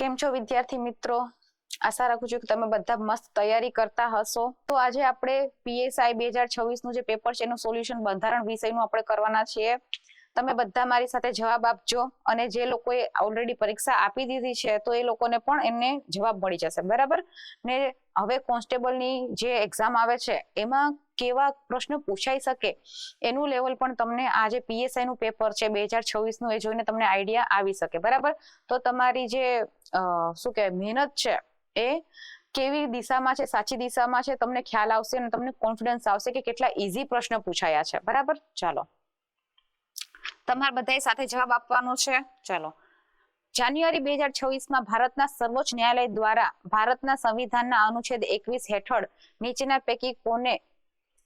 કેમ છો વિદ્યાર્થી મિત્રો? આશા રાખું છું કે તમે બધા મસ્ત તૈયારી કરતા હશો. તો આજે આપણે પીએસઆઈ 2026 નું જે પેપર છે એનું સોલ્યુશન બંધારણ વિષયનું આપણે કરવાના છીએ. તમે બધા મારી સાથે જવાબ આપજો અને જે લોકોએ ઓલરેડી પરીક્ષા આપી દીધી છે તો એ લોકોને પણ એમને જવાબ મળી જશે, બરાબર ને? હવે કોન્સ્ટેબલની જે એક્ઝામ આવે છે એમાં કેવા પ્રશ્નો પૂછાઈ શકે એનું લેવલ પણ તમને આ જે પીએસઆઈ નું પેપર છે 2026 નું એ જોઈને તમને આઈડિયા આવી શકે, બરાબર? તો તમારી જે શું કહેવાય મહેનત છે એ કેવી દિશામાં છે, સાચી દિશામાં છે, તમને ખ્યાલ આવશે અને તમને કોન્ફિડન્સ આવશે કે કેટલા ઈઝી પ્રશ્ન પૂછાયા છે, બરાબર? ચાલો, તમારે બધાએ સાથે જવાબ આપવાનો છે. ચાલો, જાન્યુઆરી 2026માં ભારતના સર્વોચ્ચ ન્યાયાલય દ્વારા ભારતના સંવિધાનના અનુચ્છેદ 21 હેઠળ નીચેના પૈકી કોને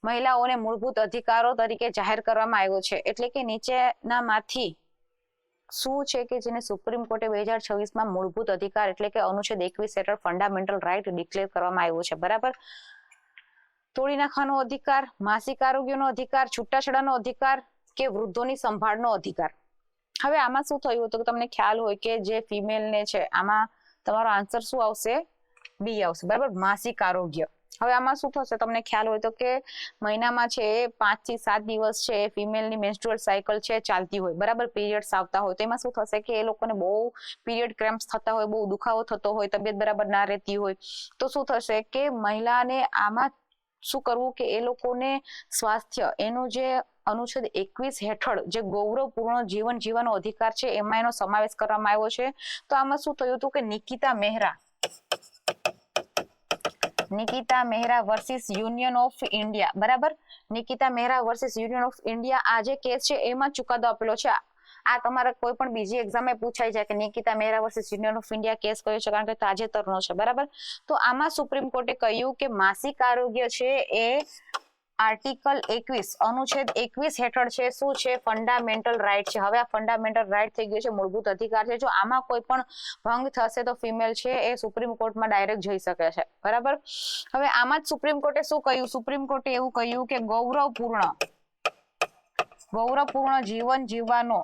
મહિલાઓને મૂળભૂત અધિકારો તરીકે જાહેર કરવામાં આવ્યો છે? એટલે કે નીચેનામાંથી શું છે કે જેને સુપ્રીમ કોર્ટે 2026માં મૂળભૂત અધિકાર એટલે કે અનુચ્છેદ 21 હેઠળ ફંડામેન્ટલ રાઇટ ડિક્લેર કરવામાં આવ્યો છે, બરાબર? તોડી નાખવાનો અધિકાર, માસિક આરોગ્યનો અધિકાર, છૂટાછેડાનો અધિકાર કે વૃદ્ધોની સંભાળનો અધિકાર? હવે આમાં શું થયું હતું કે તમને ખ્યાલ હોય કે જે ફિમેલ ને છે આમાં તમારો આન્સર શું આવશે? બી આવશે, બરાબર? માસિક આરોગ્ય. હવે આમાં શું થશે તમને ખ્યાલ હોય તો કે મહિનામાં છે 5 થી 7 દિવસ છે ફિમેલની મેન્સ્ટ્રુઅલ સાયકલ છે ચાલતી હોય, બરાબર? પીરિયડ્સ આવતા હોય તો એમાં શું થશે કે એ લોકોને બહુ પીરિયડ ક્રેમ્પ્સ થતા હોય, બહુ દુખાવો થતો હોય, તબિયત બરાબર ના રહેતી હોય તો શું થશે કે મહિલાને આમાં શું કરવું કે એ લોકોને સ્વાસ્થ્ય એનું જે અનુચ્છેદ 21 હેઠળ જે ગૌરવપૂર્ણ જીવન જીવવાનો અધિકાર છે એમાં એનો સમાવેશ કરવામાં આવ્યો છે. તો આમાં શું થયું હતું કે Nikita Mehra versus Union of India, બરાબર? Nikita Mehra versus Union of India આ જે કેસ છે એમાં ચુકાદો આપેલો છે. આ તમારે કોઈ પણ બીજી એક્ઝામમાં પૂછાઈ જાય કે Nikita Mehra versus Union of India case કયો છે, કારણ કે તાજેતરનો છે, બરાબર? તો આમાં સુપ્રીમ કોર્ટે કહ્યું કે માસિક આરોગ્ય છે એ આર્ટિકલ 21 અનુચ્છેદ 21 હેઠળ છે શું છે? ફંડામેન્ટલ રાઇટ છે. હવે આ ફંડામેન્ટલ રાઇટ થઈ ગયો છે, મૂળભૂત અધિકાર છે. જો આમાં કોઈ પણ ભંગ થશે તો ફિમેલ છે એ સુપ્રીમ કોર્ટમાં ડાયરેક્ટ જઈ શકે છે, બરાબર? હવે આમાં જ સુપ્રીમ કોર્ટે શું કહ્યું? સુપ્રીમ કોર્ટે એવું કહ્યું કે ગૌરવપૂર્ણ જીવન જીવવાનો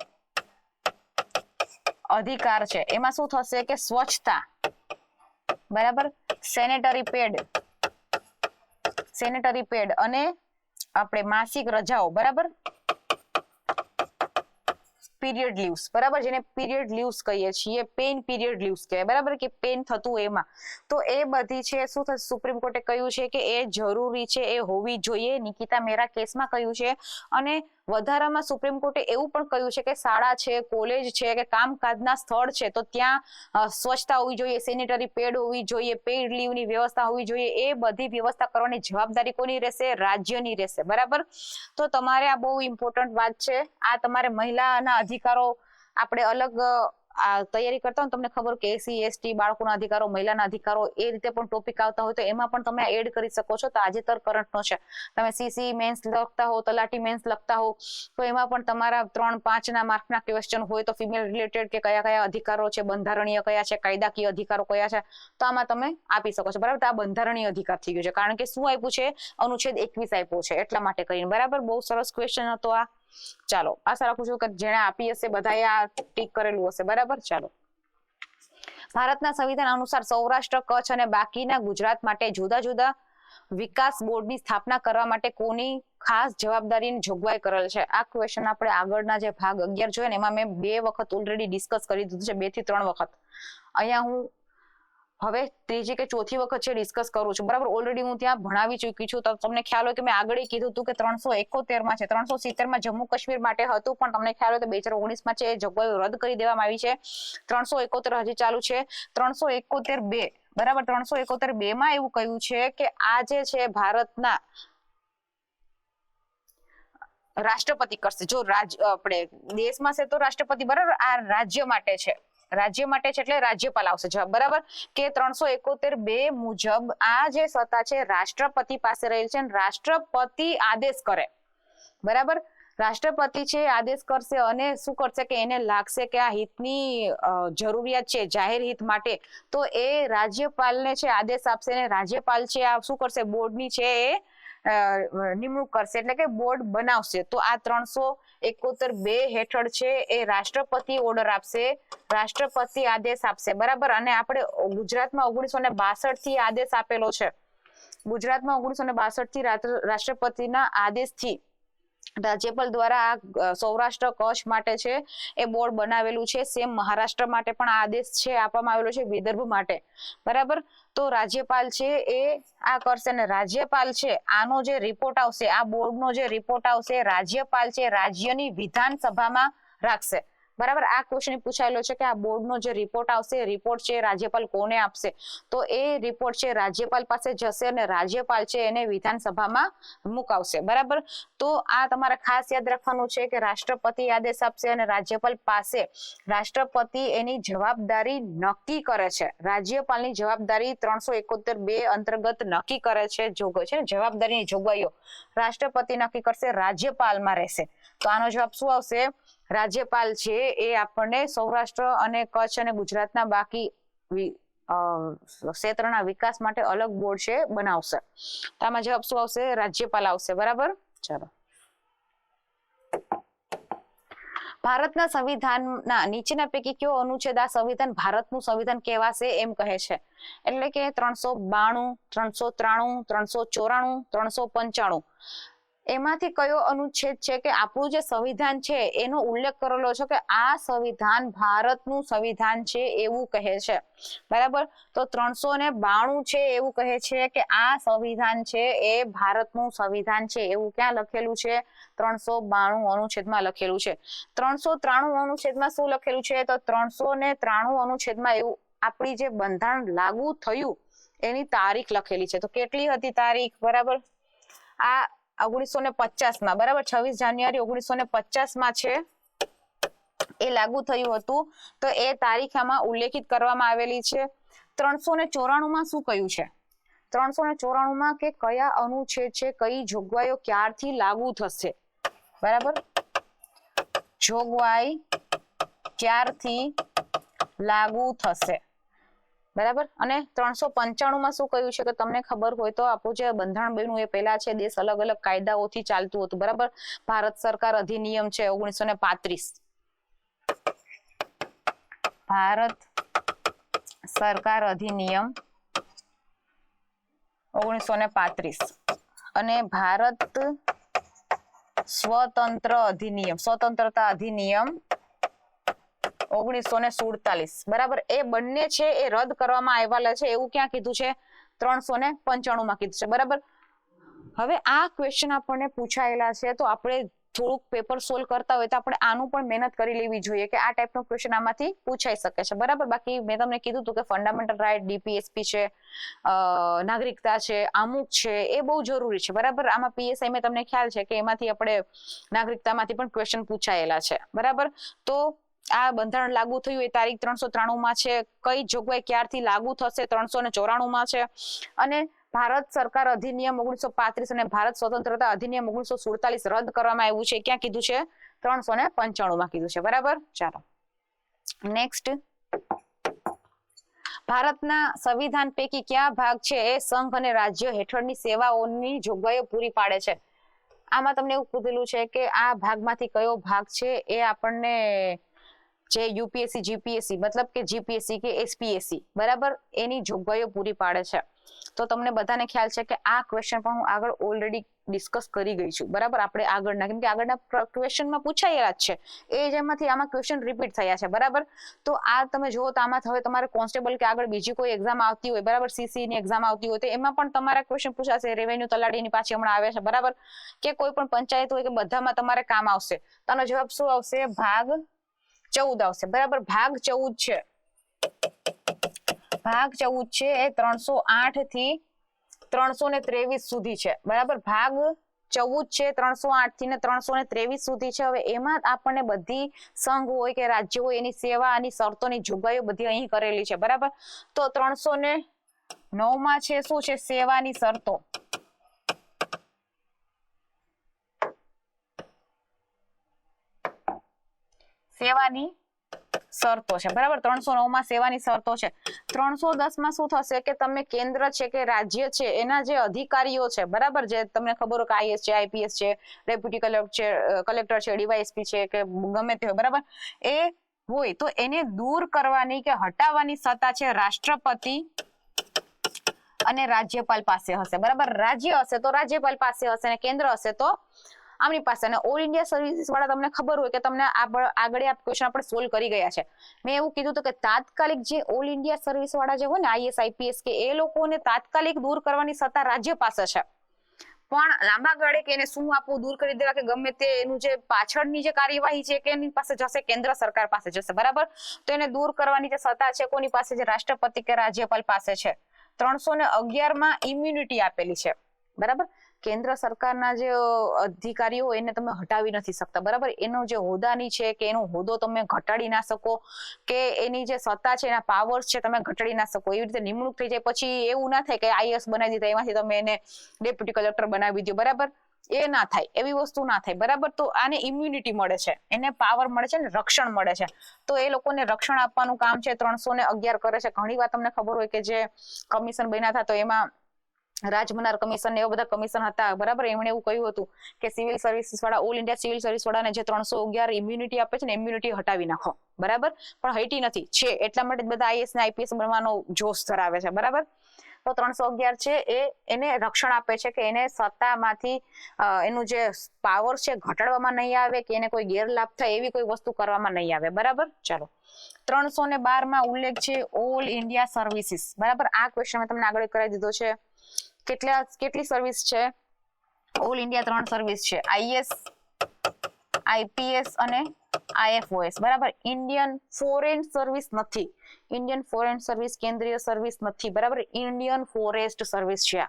અધિકાર છે. એમાં શું થશે કે સ્વચ્છતા, બરાબર? સેનેટરી પેડ અને આપણે માસિક રજાઓ, બરાબર? પીરિયડ લીવ્સ, બરાબર? જેને પીરિયડ લીવ્સ કહીએ છીએ, પેઇન પીરિયડ લીવ્સ કહેવાય, બરાબર? કે પેઇન થતું એમાં તો એ બધી છે શું થશે? સુપ્રીમ કોર્ટે કહ્યું છે કે એ જરૂરી છે, એ હોવી જોઈએ. નિકિતા મહેરા કેસમાં કહ્યું છે. અને વધારામાં સુપ્રીમ કોર્ટે એવું પણ કહ્યું છે કે શાળા છે, કોલેજ છે કે કામકાજના સ્થળ છે તો ત્યાં સ્વચ્છતા હોવી જોઈએ, સેનેટરી પેડ હોવી જોઈએ, પેઇડ લીવની વ્યવસ્થા હોવી જોઈએ. એ બધી વ્યવસ્થા કરવાની જવાબદારી કોની રહેશે? રાજ્યની રહેશે, બરાબર? તો તમારે આ બહુ ઇમ્પોર્ટન્ટ વાત છે. આ તમારે મહિલાના અધિકારો આપણે અલગ તૈયારી કરતા હોય તમને ખબર કે એસસી એસટી બાળકોના અધિકારો, મહિલાના અધિકારો એ રીતે પણ ટોપિક આવતા હોય તો એમાં પણ તમે એડ કરી શકો છો. તાજેતર કરંટનો છે, તમે સીસી મેન્સ લખતા હો, તલાટી મેન્સ લખતા હો તો એમાં પણ તમારા 3-5 ના માર્કના ક્વેશ્ચન હોય તો ફિમેલ રિલેટેડ કે કયા કયા અધિકારો છે, બંધારણીય કયા છે, કાયદાકીય અધિકારો કયા છે તો આમાં તમે આપી શકો છો, બરાબર? તો આ બંધારણીય અધિકાર થઈ ગયો છે કારણ કે શું આપ્યું છે? અનુચ્છેદ 21 આપ્યો છે એટલા માટે કરીને, બરાબર? બહુ સરસ ક્વેશ્ચન હતો આ. ચાલો, આશા રાખું છું કે જેને આપી હશે બધાએ આ ટીક કરેલું હશે, બરાબર? ચાલો, ભારતના સંવિધાન અનુસાર સૌરાષ્ટ્ર, કચ્છ અને બાકીના ગુજરાત માટે જુદા જુદા વિકાસ બોર્ડની સ્થાપના કરવા માટે કોની ખાસ જવાબદારીની જોગવાઈ કરેલ છે? આ ક્વેશ્ચન આપણે આગળના જે ભાગ 11 જોયો ને એમાં મેં 2 વખત ઓલરેડી ડિસ્કસ કરી દીધું છે, 2 થી 3 વખત. અહીંયા હું હવે ત્રીજી કે ચોથી વખત છે ડિસ્કસ કરું છું, બરાબર? ઓલરેડી હું ત્યાં ભણાવી ચૂકી છું. તો તમને ખ્યાલ હોય કે મેં આગળ કીધું હતું કે 371માં છે, 370માં જમ્મુ કાશ્મીર માટે હતું પણ તમને ખ્યાલ હોય તો 2019માં છે એ જોગવાઈઓ રદ કરી દેવામાં આવી છે. 371 હજી ચાલુ છે. 371(2), બરાબર? 371(2) માં એવું કહ્યું છે કે આ જે છે ભારતના રાષ્ટ્રપતિ કરશે. જો આપણે દેશમાં છે તો રાષ્ટ્રપતિ, બરાબર? આ રાજ્ય માટે છે, રાજ્ય માટે છે એટલે રાજ્યપાલ આવશે જવાબ, બરાબર? કે 371(2) મુજબ આ જે સત્તા છે રાષ્ટ્રપતિ પાસે રહેલ છે. રાષ્ટ્રપતિ આદેશ કરે, બરાબર? રાષ્ટ્રપતિ છે આદેશ કરશે અને શું કરશે કે એને લાગશે કે આ હિતની જરૂરિયાત છે જાહેર હિત માટે તો એ રાજ્યપાલને છે આદેશ આપશે અને રાજ્યપાલ છે આ શું કરશે? બોર્ડની છે એ નિમણૂક કરશે એટલે કે બોર્ડ બનાવશે. તો આ 371(2) હેઠળ છે એ રાષ્ટ્રપતિ ઓર્ડર આપશે, રાષ્ટ્રપતિ આદેશ આપશે, બરાબર. અને આપણે ગુજરાતમાં 1962 થી આદેશ આપેલો છે. ગુજરાતમાં 1962 થી રાષ્ટ્રપતિના આદેશથી રાજ્યપાલ દ્વારા આ સૌરાષ્ટ્ર કચ્છ માટે છે એ બોર્ડ બનાવેલું છે. સેમ મહારાષ્ટ્ર માટે પણ આદેશ છે આપવામાં આવેલો છે, વિદર્ભ માટે, બરાબર. તો રાજ્યપાલ છે એ આ કરશે અને રાજ્યપાલ છે આનો જે રિપોર્ટ આવશે, આ બોર્ડનો જે રિપોર્ટ આવશે, રાજ્યપાલ છે રાજ્યની વિધાનસભામાં રાખશે, બરાબર. આ ક્વેશ્ચન પૂછાયેલો છે કે આ બોર્ડનો જે રિપોર્ટ આવશે, રિપોર્ટ છે રાજ્યપાલ કોને આપશે? તો એ રિપોર્ટ છે રાજ્યપાલ પાસે જશે અને રાજ્યપાલ છે એને વિધાનસભામાં મુકાવશે, બરાબર. તો આ તમારે ખાસ યાદ રાખવાનું છે કે રાષ્ટ્રપતિ આદેશ આપશે અને રાજ્યપાલ પાસે રાષ્ટ્રપતિ એની જવાબદારી નક્કી કરે છે. રાજ્યપાલની જવાબદારી 371(2) અંતર્ગત નક્કી કરે છે. જોગવાઈ છે જવાબદારીની જોગવાઈઓ રાષ્ટ્રપતિ નક્કી કરશે, રાજ્યપાલમાં રહેશે. તો આનો જવાબ શું આવશે? રાજ્યપાલ છે એ આપણને સૌરાષ્ટ્ર અને કચ્છ અને ગુજરાતના બાકી ક્ષેત્રના વિકાસ માટે અલગ બોર્ડ છે બનાવશે. તો આમાં જવાબ શું આવશે? રાજ્યપાલ આવશે, બરાબર. ચાલો, ભારતના સંવિધાનના નીચેના પૈકી કયો અનુચ્છેદ આ સંવિધાન ભારતનું સંવિધાન કહેવાશે એમ કહે છે? એટલે કે 392, 393, 394, 395 એમાંથી કયો અનુચ્છેદ છે કે આપણું જે સંવિધાન છે એનો ઉલ્લેખ કરેલો છે કે આ સંવિધાન ભારતનું સંવિધાન છે એવું કહે છે, બરાબર. તો 392 છે એવું કહે છે કે આ સંવિધાન છે એ ભારતનું સંવિધાન છે એવું ક્યાં લખેલું છે? 392 અનુચ્છેદમાં લખેલું છે. 393 અનુચ્છેદમાં શું લખેલું છે? તો 393 અનુચ્છેદમાં એવું આપણી જે બંધારણ લાગુ થયું એની તારીખ લખેલી છે. તો કેટલી હતી તારીખ? બરાબર, આ 1950 બરાબર, 26 જાન્યુઆરી 1950 છે એ લાગુ થયું હતું. તો એ તારીખ આમાં ઉલ્લેખિત કરવામાં આવેલી છે. 394 શું કહ્યું છે? 394 કે કયા અનુચ્છેદ છે, કઈ જોગવાઈઓ ક્યારથી લાગુ થશે, બરાબર. જોગવાઈ ક્યારથી લાગુ થશે, બરાબર. અને 395 શું કહ્યું છે કે તમને ખબર હોય તો આપણું જે બંધારણ બન્યું એ પહેલા છે દેશ અલગ અલગ કાયદાઓથી ચાલતું હતું, બરાબર. ભારત સરકાર અધિનિયમ છે 1935, ભારત સરકાર અધિનિયમ 1935 અને ભારત સ્વતંત્રતા અધિનિયમ 1947, બરાબર. એ બંને છે એ રદ કરવામાં આવેલા છે એવું ક્યાં કીધું છે? 395 કીધું છે, બરાબર. હવે આ ક્વેશ્ચન આપણને પૂછાયેલા છે તો આપણે થોડુંક પેપર સોલ્વ કરતા હોય તો આપણે આનું પણ મહેનત કરી લેવી જોઈએ કે આ ટાઈપનો ક્વેશ્ચન આમાંથી પૂછાઈ શકે છે, બરાબર. બાકી મેં તમને કીધું હતું કે ફંડામેન્ટલ રાઇટ, ડીપીએસપી છે, નાગરિકતા છે, આમુખ છે, એ બહુ જરૂરી છે, બરાબર. આમાં પીએસઆઈ માં તમને ખ્યાલ છે કે એમાંથી આપણે નાગરિકતામાંથી પણ ક્વેશ્ચન પૂછાયેલા છે, બરાબર. તો આ બંધારણ લાગુ થયું એ તારીખ 393 છે. કઈ જોગવાઈ ક્યારથી લાગુ થશે? 394 છે. અને ભારત સરકાર અધિનિયમ 1935 અને ભારત સ્વતંત્રતા અધિનિયમ 1947 રદ કરવામાં આવ્યું છે, ક્યાં કીધું છે? 395 કીધું છે, બરાબર. ચાલો નેક્સ્ટ, ભારતના સંવિધાન પૈકી કયા ભાગ છે એ સંઘ અને રાજ્ય હેઠળની સેવાઓની જોગવાઈઓ પૂરી પાડે છે? આમાં તમને એવું કીધેલું છે કે આ ભાગમાંથી કયો ભાગ છે એ આપણને જે યુપીએસસી, જીપીએસસી મતલબ કે જીપીએસસી કે એસપીએસસી, બરાબર, એની જોગવાઈઓ પૂરી પાડે છે. તો તમને બધાને ખ્યાલ છે કે આ ક્વેશ્ચન પણ હું આગળ ઓલરેડી ડિસ્કસ કરી ગઈ છું, બરાબર. આપણે આગળના કેમ કે આગળના ક્વેશ્ચનમાં પૂછાયેલા જ છે એ જ એમાંથી આમાં ક્વેશ્ચન રિપીટ થયા છે, બરાબર. તો આ તમે જુઓ તો આમાં હવે તમારે કોન્સ્ટેબલ કે આગળ બીજી કોઈ એક્ઝામ આવતી હોય, બરાબર, સીસી ની એક્ઝામ આવતી હોય તો એમાં પણ તમારા ક્વેશ્ચન પૂછાશે. રેવન્યુ તલાટીની પાછી હમણાં આવે છે, બરાબર, કે કોઈ પણ પંચાયત હોય કે બધામાં તમારે કામ આવશે. તો આનો જવાબ શું આવશે? ભાગ 14 આવશે, બરાબર. ભાગ 14 છે, ભાગ 14 છે એ 308 થી 323 સુધી છે, બરાબર. ભાગ 14 છે 308 થી ને 323 સુધી છે. હવે એમાં આપણને બધી સંઘ હોય કે રાજ્ય હોય એની સેવા અને શરતોની જોગવાઈઓ બધી અહીં કરેલી છે, બરાબર. તો 309 છે શું છે? સેવાની શરતો, સેવાની શરતો છે, બરાબર. 309 માં સેવાની શરતો છે. 310 માં શું થશે કે તમે કેન્દ્ર છે કે રાજ્ય છે એના જે અધિકારીઓ છે, બરાબર, જે તમને ખબર હોય કે આઈએસ છે, આઈપીએસ છે, ડેપ્યુટી કલેક્ટર છે, ડીવાયએસપી છે કે ગમે તે હોય, બરાબર, એ હોય તો એને દૂર કરવાની કે હટાવવાની સત્તા છે રાષ્ટ્રપતિ અને રાજ્યપાલ પાસે હશે, બરાબર. રાજ્ય હશે તો રાજ્યપાલ પાસે હશે અને કેન્દ્ર હશે તો આમની પાસે. અને ઓલ ઇન્ડિયા સર્વિસીસ વાળા તમને ખબર હોય કે તમને આગળ આ ક્વેશ્ચન આપણે સોલ્વ કરી ગયા છે. મેં એવું કીધું હતું કે તાત્કાલિક જે ઓલ ઇન્ડિયા સર્વિસ વાળા જે હોય ને આઈએસ આઈપીએસ કે એ લોકોને તાત્કાલિક દૂર કરવાની સત્તા રાજ્ય પાસે છે, પણ લાંબા ગાળે કે એને શું આપવું, દૂર કરી દેવા કે ગમે તે એનું જે પાછળની જે કાર્યવાહી છે કે એની પાસે જશે, કેન્દ્ર સરકાર પાસે જશે, બરાબર. તો એને દૂર કરવાની જે સત્તા છે કોની પાસે છે? રાષ્ટ્રપતિ કે રાજ્યપાલ પાસે છે. 311 માં ઇમ્યુનિટી આપેલી છે, બરાબર. કેન્દ્ર સરકારના જે અધિકારીઓ એને તમે હટાવી નથી શકતા, બરાબર. એનો જે હોદ્દાની છે કે એનો હોદ્દો તમે ઘટાડી ના શકો કે એની જે સત્તા છે એના પાવર્સ છે તમે ઘટાડી ના શકો. એવી રીતે નિમણૂક થઈ જાય પછી એવું ના થાય કે આઈએસ બનાવી દીધા એમાંથી તમે એને ડેપ્યુટી કલેક્ટર બનાવી દો, બરાબર. એ ના થાય, એવી વસ્તુ ના થાય, બરાબર. તો આને ઇમ્યુનિટી મળે છે, એને પાવર મળે છે ને રક્ષણ મળે છે. તો એ લોકોને રક્ષણ આપવાનું કામ છે 311 કરે છે. ઘણી વાર તમને ખબર હોય કે જે કમિશન બન્યા હતા તો એમાં રાજમનાર કમિશન એવા બધા કમિશન હતા, બરાબર. એમણે એવું કહ્યું હતું કે સિવિલ સર્વિસીસ વાળા, ઓલ ઇન્ડિયા સિવિલ સર્વિસ વાળાને જે 311 ઇમ્યુનિટી આપે છે ને ઇમ્યુનિટી હટાવી નાખો, બરાબર. પણ હટી નથી છે, એટલા માટે બધા આઈએસ ને આઈપીએસ બનવાનો જોશ ધરાવે છે, બરાબર. તો 311 છે એ એને રક્ષણ આપે છે કે એને સત્તામાંથી એનું જે પાવર છે ઘટાડવામાં નહીં આવે કે એને કોઈ ગેરલાભ થાય એવી કોઈ વસ્તુ કરવામાં નહીં આવે, બરાબર. ચાલો, 312 માં ઉલ્લેખ છે ઓલ ઇન્ડિયા સર્વિસીસ, બરાબર. આ ક્વેશ્ચન મેં તમને આગળ કરાવી દીધો છે. કેટલી સર્વિસ છે? ઓલ ઇન્ડિયા 3 સર્વિસ છે, આઈએસ, આઈપીએસ અને આઈએફઓએસ, બરાબર. ઇન્ડિયન ફોરેન સર્વિસ નથી, ઇન્ડિયન ફોરેન સર્વિસ કેન્દ્રીય સર્વિસ નથી, બરાબર. ઇન્ડિયન ફોરેસ્ટ સર્વિસ છે,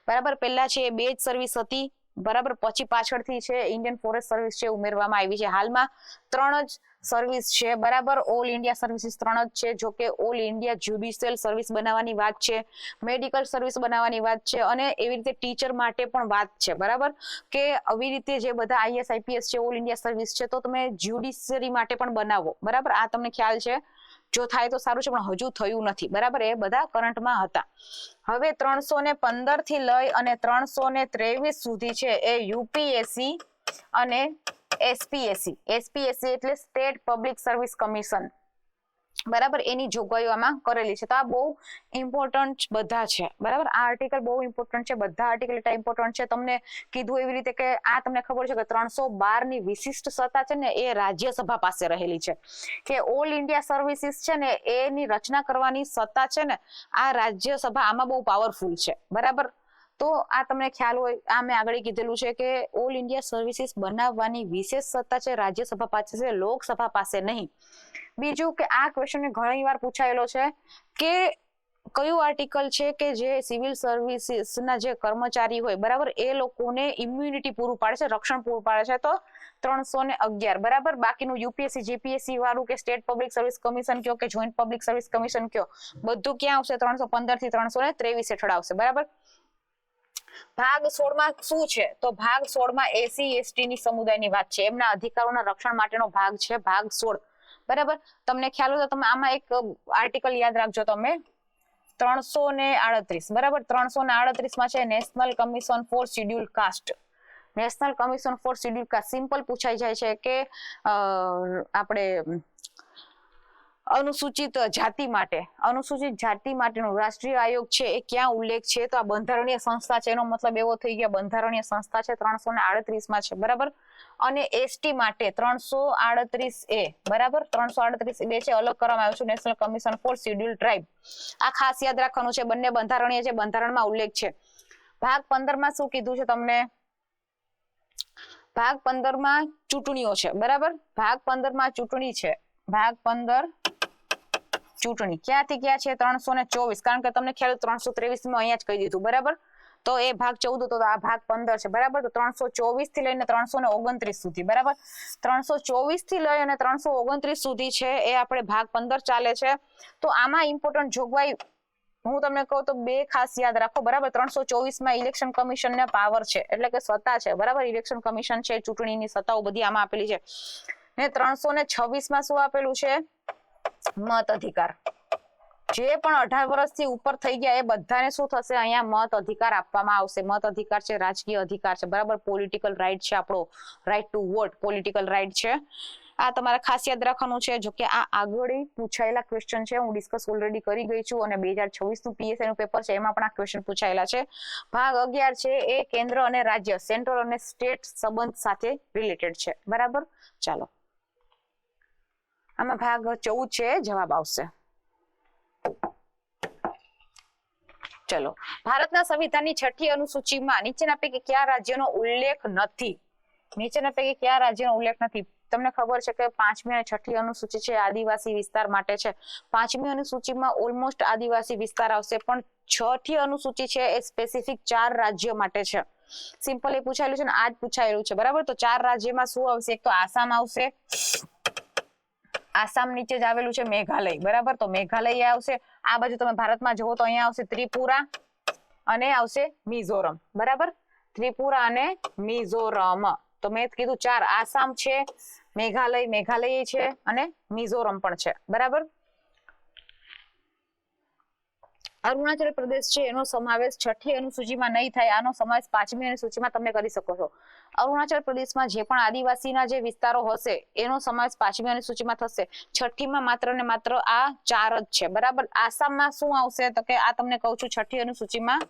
બરાબર. પહેલા છે બે જ સર્વિસ હતી, બરાબર. પછી પાછળથી છે ઇન્ડિયન ફોરેસ્ટ સર્વિસ છે ઉમેરવામાં આવી છે. હાલમાં 3 જ સર્વિસ છે, બરાબર. ઓલ ઇન્ડિયા સર્વિસીસ 3 જ છે. જો કે ઓલ ઇન્ડિયા જ્યુડિશિયલ સર્વિસ બનાવવાની વાત છે, મેડિકલ સર્વિસ બનાવવાની વાત છે અને એવી રીતે ટીચર માટે પણ વાત છે, બરાબર. કે આવી રીતે જે બધા આઈએસ આઈપીએસ છે ઓલ ઇન્ડિયા સર્વિસ છે તો તમે જ્યુડિશિયરી માટે પણ બનાવો, બરાબર. આ તમને ખ્યાલ છે, જો થાય તો સારું છે પણ હજુ થયું નથી, બરાબર. એ બધા કરંટમાં હતા. હવે 315 થી લઈ અને 323 સુધી છે એ યુપીએસસી અને એસપીએસસી. એસપીએસસી એટલે સ્ટેટ પબ્લિક સર્વિસ કમિશન, બરાબર. એની જોગવાઈઓ આમાં કરેલી છે. તો આ બહુ ઇમ્પોર્ટન્ટ બધા છે, બરાબર. આ આર્ટિકલ બહુ ઇમ્પોર્ટન્ટ છે, બધા આર્ટિકલ એટલા ઇમ્પોર્ટન્ટ છે. તમને કીધું એવી રીતે કે આ તમને ખબર છે કે 312 ની વિશિષ્ટ સત્તા છે ને એ રાજ્યસભા પાસે રહેલી છે, કે ઓલ ઇન્ડિયા સર્વિસીસ છે ને એની રચના કરવાની સત્તા છે ને આ રાજ્યસભા આમાં બહુ પાવરફુલ છે, બરાબર. તો આ તમને ખ્યાલ હોય, આ મેં આગળ કીધેલું છે કે ઓલ ઇન્ડિયા સર્વિસીસ બનાવવાની વિશેષ સત્તા છે રાજ્યસભા પાસે છે, લોકસભા પાસે નહીં. બીજું કે આ ક્વેશ્ચન ઘણી વાર પૂછાયેલો છે કે કયું આર્ટિકલ છે કે જે સિવિલ સર્વિસીસના જે કર્મચારી હોય, બરાબર, એ લોકોને ઇમ્યુનિટી પૂરું પાડે છે, રક્ષણ પૂરું પાડે છે. તો 311, બરાબર. બાકીનું યુપીએસસી જીપીએસસી વાળું કે સ્ટેટ પબ્લિક સર્વિસ કમિશન કયો કે જોઈન્ટ પબ્લિક સર્વિસ કમિશન કયો, બધું ક્યાં આવશે? 315 થી 323 હેઠળ આવશે, બરાબર. ભાગ 16 માં શું છે? તો ભાગ 16 માં એસસી એસટી ની સમુદાયની વાત છે, એમના અધિકારોના રક્ષણ માટેનો ભાગ છે ભાગ 16, બરાબર. તમને ખ્યાલ હોય તો તમે આમાં એક આર્ટિકલ યાદ રાખજો તમે, 338, બરાબર. 338 માં છે national commission four schedule cast. National commission four schedule cast simple પૂછાઈ જાય છે કે આપણે અનુસૂચિત જાતિ માટેનો રાષ્ટ્રીય આયોગ છે એ ક્યાં ઉલ્લેખ છે? તો આ બંધારણીય સંસ્થા છે, એનો મતલબ એવો થઈ ગયા બંધારણીય સંસ્થા છે 338 માં છે, બરાબર. અને એસટી માટે 338A, બરાબર. 338B છે, અલગ કરવામાં આવ્યું છે national commission four schedule tribe. આ ખાસ યાદ રાખવાનું છે, બંને બંધારણીય છે, બંધારણમાં ઉલ્લેખ છે. ભાગ 15 માં શું કીધું છે તમને? ભાગ 15 માં ચૂંટણીઓ છે, બરાબર. ભાગ 15 માં ચૂંટણી છે. ભાગ 15 ચૂંટણી ક્યાંથી ક્યાં છે? 324, કારણ કે તમને ખ્યાલ 323 માં અહીંયા જ કહી દીધું, બરાબર. તો એ ભાગ 14 હતો, આ ભાગ 15 છે, બરાબર. તો 324 થી લઈને 329 સુધી, બરાબર. 324 થી લઈ અને 329 સુધી છે એ આપણે ભાગ 15 ચાલે છે. તો આમાં ઇમ્પોર્ટન્ટ જોગવાઈ હું તમને કહું તો બે ખાસ યાદ રાખો, બરાબર. 324 માં ઇલેક્શન કમિશન ને પાવર છે, એટલે કે સત્તા છે, બરાબર. ઇલેક્શન કમિશન છે, ચૂંટણીની સત્તાઓ બધી આમાં આપેલી છે. ને 326 માં શું આપેલું છે? મત અધિકાર, જે પણ 18 વર્ષથી ઉપર થઈ ગયા એ બધાને શું થશે, અહીંયા મત અધિકાર આપવામાં આવશે. મત અધિકાર છે રાજકીય અધિકાર છે, બરાબર, પોલિટિકલ રાઇટ છે, આપણો right to vote political right છે. આ તમારે ખાસ યાદ રાખવાનું છે. જો કે આ આગળ પૂછાયેલા ક્વેશ્ચન છે, હું ડિસ્કસ ઓલરેડી કરી ગઈ છું, અને 2026 નું પીએસઆઈ નું પેપર છે એમાં પણ આ ક્વેશ્ચન પૂછાયેલા છે. ભાગ 11 છે એ કેન્દ્ર અને રાજ્ય, સેન્ટ્રલ અને સ્ટેટ સંબંધ સાથે રિલેટેડ છે, બરાબર. ચાલો, આમાં ભાગ 14 છે, જવાબ આવશે. ચલો, ભારતના સંવિધાનની 6ઠી અનુસૂચિમાં નીચેના પૈકી કયા રાજ્યનો ઉલ્લેખ નથી? નીચેના પૈકી કયા રાજ્યનો ઉલ્લેખ નથી? તમને ખબર છે કે 5મી અને 6ઠી અનુસૂચિ છે આદિવાસી વિસ્તાર માટે છે. 5મી અનુસૂચિમાં ઓલમોસ્ટ આદિવાસી વિસ્તાર આવશે, પણ 6ઠી અનુસૂચિ છે એ સ્પેસિફિક 4 રાજ્યો માટે છે. સિમ્પલ એ પૂછાયેલું છે ને આ જ પૂછાયેલું છે, બરાબર. તો 4 રાજ્યમાં શું આવશે? એક તો આસામ આવશે, આસામ નીચે જ આવેલું છે મેઘાલય, બરાબર. તો મેઘાલય આવશે. આ બાજુ તમે ભારતમાં જુઓ તો અહીંયા આવશે ત્રિપુરા અને આવશે મિઝોરમ, બરાબર. ત્રિપુરા અને મિઝોરમ. તો મેં કીધું 4, આસામ છે, મેઘાલય છે અને મિઝોરમ પણ છે, બરાબર. અરુણાચલ પ્રદેશ છે એનો સમાવેશ 6ઠી અનુસૂચિમાં નહીં થાય, આનો સમાવેશ 5મી અનુસૂચિમાં તમે કરી શકો છો. અરુણાચલ પ્રદેશમાં જે પણ આદિવાસીના જે વિસ્તારો હશે એનો સમાવેશ 5મી અનુસૂચિમાં થશે. 6ઠીમાં માત્ર ને માત્ર આ 4 જ છે, બરાબર. આસામમાં શું આવશે તો કે આ તમને કહું છું, 6ઠી અનુસૂચિમાં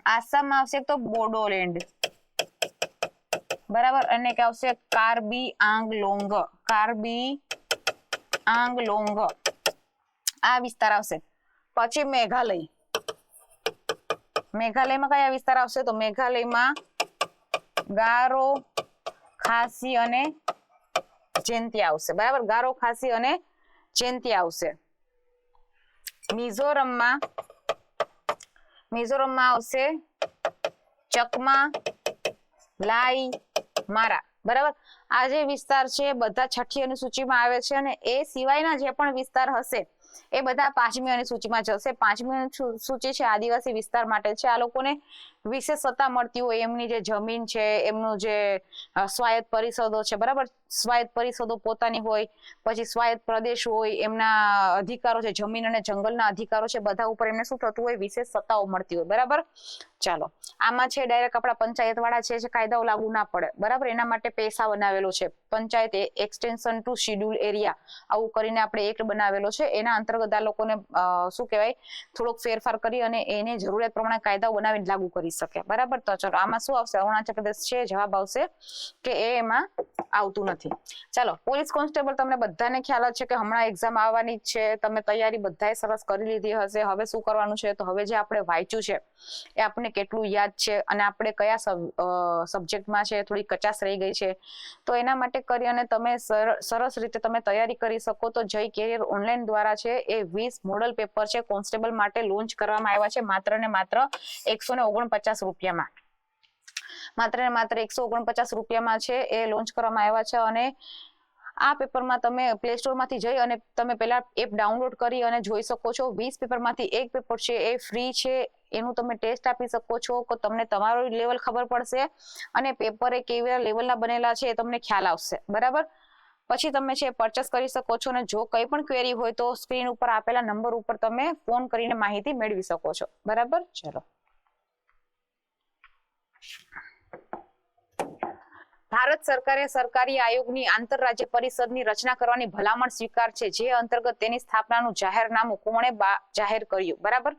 આસામમાં આવશે તો બોડોલેન્ડ, બરાબર, અને કે આવશે કાર્બી આંગલોંગ, આ વિસ્તાર આવશે. પછી મેઘાલયમાં કયા વિસ્તાર આવશે? તો મેઘાલયમાં ગારો, ખાસી અને જેન્તી આવશે, બરાબર. ગારો, ખાસી અને જેન્તી આવશે. મિઝોરમમાં આવશે ચકમા, લાઈ, મારા, બરાબર. આ જે વિસ્તાર છે બધા 6ઠી અનુસૂચિમાં આવે છે, અને એ સિવાયના જે પણ વિસ્તાર હશે એ બધા 5મી અનુસૂચિમાં જશે. 5મી અનુસૂચિ છે આદિવાસી વિસ્તાર માટે છે. આ લોકોને વિશેષ સત્તા મળતી હોય, એમની જે જમીન છે, એમનું જે સ્વાયત્ત પરિષદો છે, બરાબર. સ્વાયત્ત પરિષદો પોતાની હોય, પછી સ્વાયત્ત પ્રદેશ હોય, એમના અધિકારો છે, જમીન અને જંગલના અધિકારો છે, બધા ઉપર એમને શું થતું હોય, વિશેષ સત્તાઓ મળતી હોય, બરાબર. ચાલો, આમાં છે ડાયરેક્ટ આપણા પંચાયત વાળા છે કાયદાઓ લાગુ ના પડે, બરાબર. એના માટે પૈસા બનાવેલો છે, panchayat extension to schedule area, આવું કરીને આપણે એક્ટ બનાવેલો છે. એના અંતર્ગત આ લોકોને શું કહેવાય, થોડોક ફેરફાર કરી અને એને જરૂરિયાત પ્રમાણે કાયદાઓ બનાવીને લાગુ કરી શકે, બરાબર. તો ચલો, આમાં શું આવશે? અરુણાચલ પ્રદેશ છે, જવાબ આવશે કે એમાં આવતું નથી. ચાલો, પોલીસ કોન્સ્ટેબલ તમને બધાને ખ્યાલ જ છે કે હમણાં એક્ઝામ આવવાની જ છે. તમે તૈયારી બધાએ સરસ કરી લીધી હશે. હવે શું કરવાનું છે? તો હવે જે આપણે વાંચ્યું છે એ આપણને કેટલું યાદ છે, અને આપણે કયા સબ્જેક્ટમાં છે થોડી કચાશ રહી ગઈ છે, તો એના માટે કરી અને તમે સરસ રીતે તમે તૈયારી કરી શકો. તો જય કેરિયર ઓનલાઈન દ્વારા છે એ 20 મોડલ પેપર છે કોન્સ્ટેબલ માટે લોન્ચ કરવામાં આવ્યા છે, માત્ર ને માત્ર 149 રૂપિયામાં. માત્ર ને માત્ર 149 રૂપિયામાં છે એ લોન્ચ કરવામાં આવ્યા છે. અને આ પેપરમાં તમે પ્લે સ્ટોર માંથી જઈ અને તમે પહેલા એપ ડાઉનલોડ કરી અને જોઈ શકો છો. 20 પેપરમાંથી એક પેપર છે એ ફ્રી છે, એનું તમે ટેસ્ટ આપી શકો છો, તો તમને તમારો લેવલ ખબર પડશે અને પેપર એ કેવા લેવલના બનેલા છે એ તમને ખ્યાલ આવશે, બરાબર. પછી તમે છે પરચેસ કરી શકો છો, અને જો કંઈ પણ ક્વેરી હોય તો સ્ક્રીન ઉપર આપેલા નંબર ઉપર તમે ફોન કરીને માહિતી મેળવી શકો છો, બરાબર. ચલો, ભારત સરકારે સરકારી આયોગની આંતરરાજ્ય પરિષદની રચના કરવાની ભલામણ સ્વીકાર છે, જે અંતર્ગત તેની સ્થાપનાનું જાહેરનામું કોણે જાહેર કર્યું, બરાબર.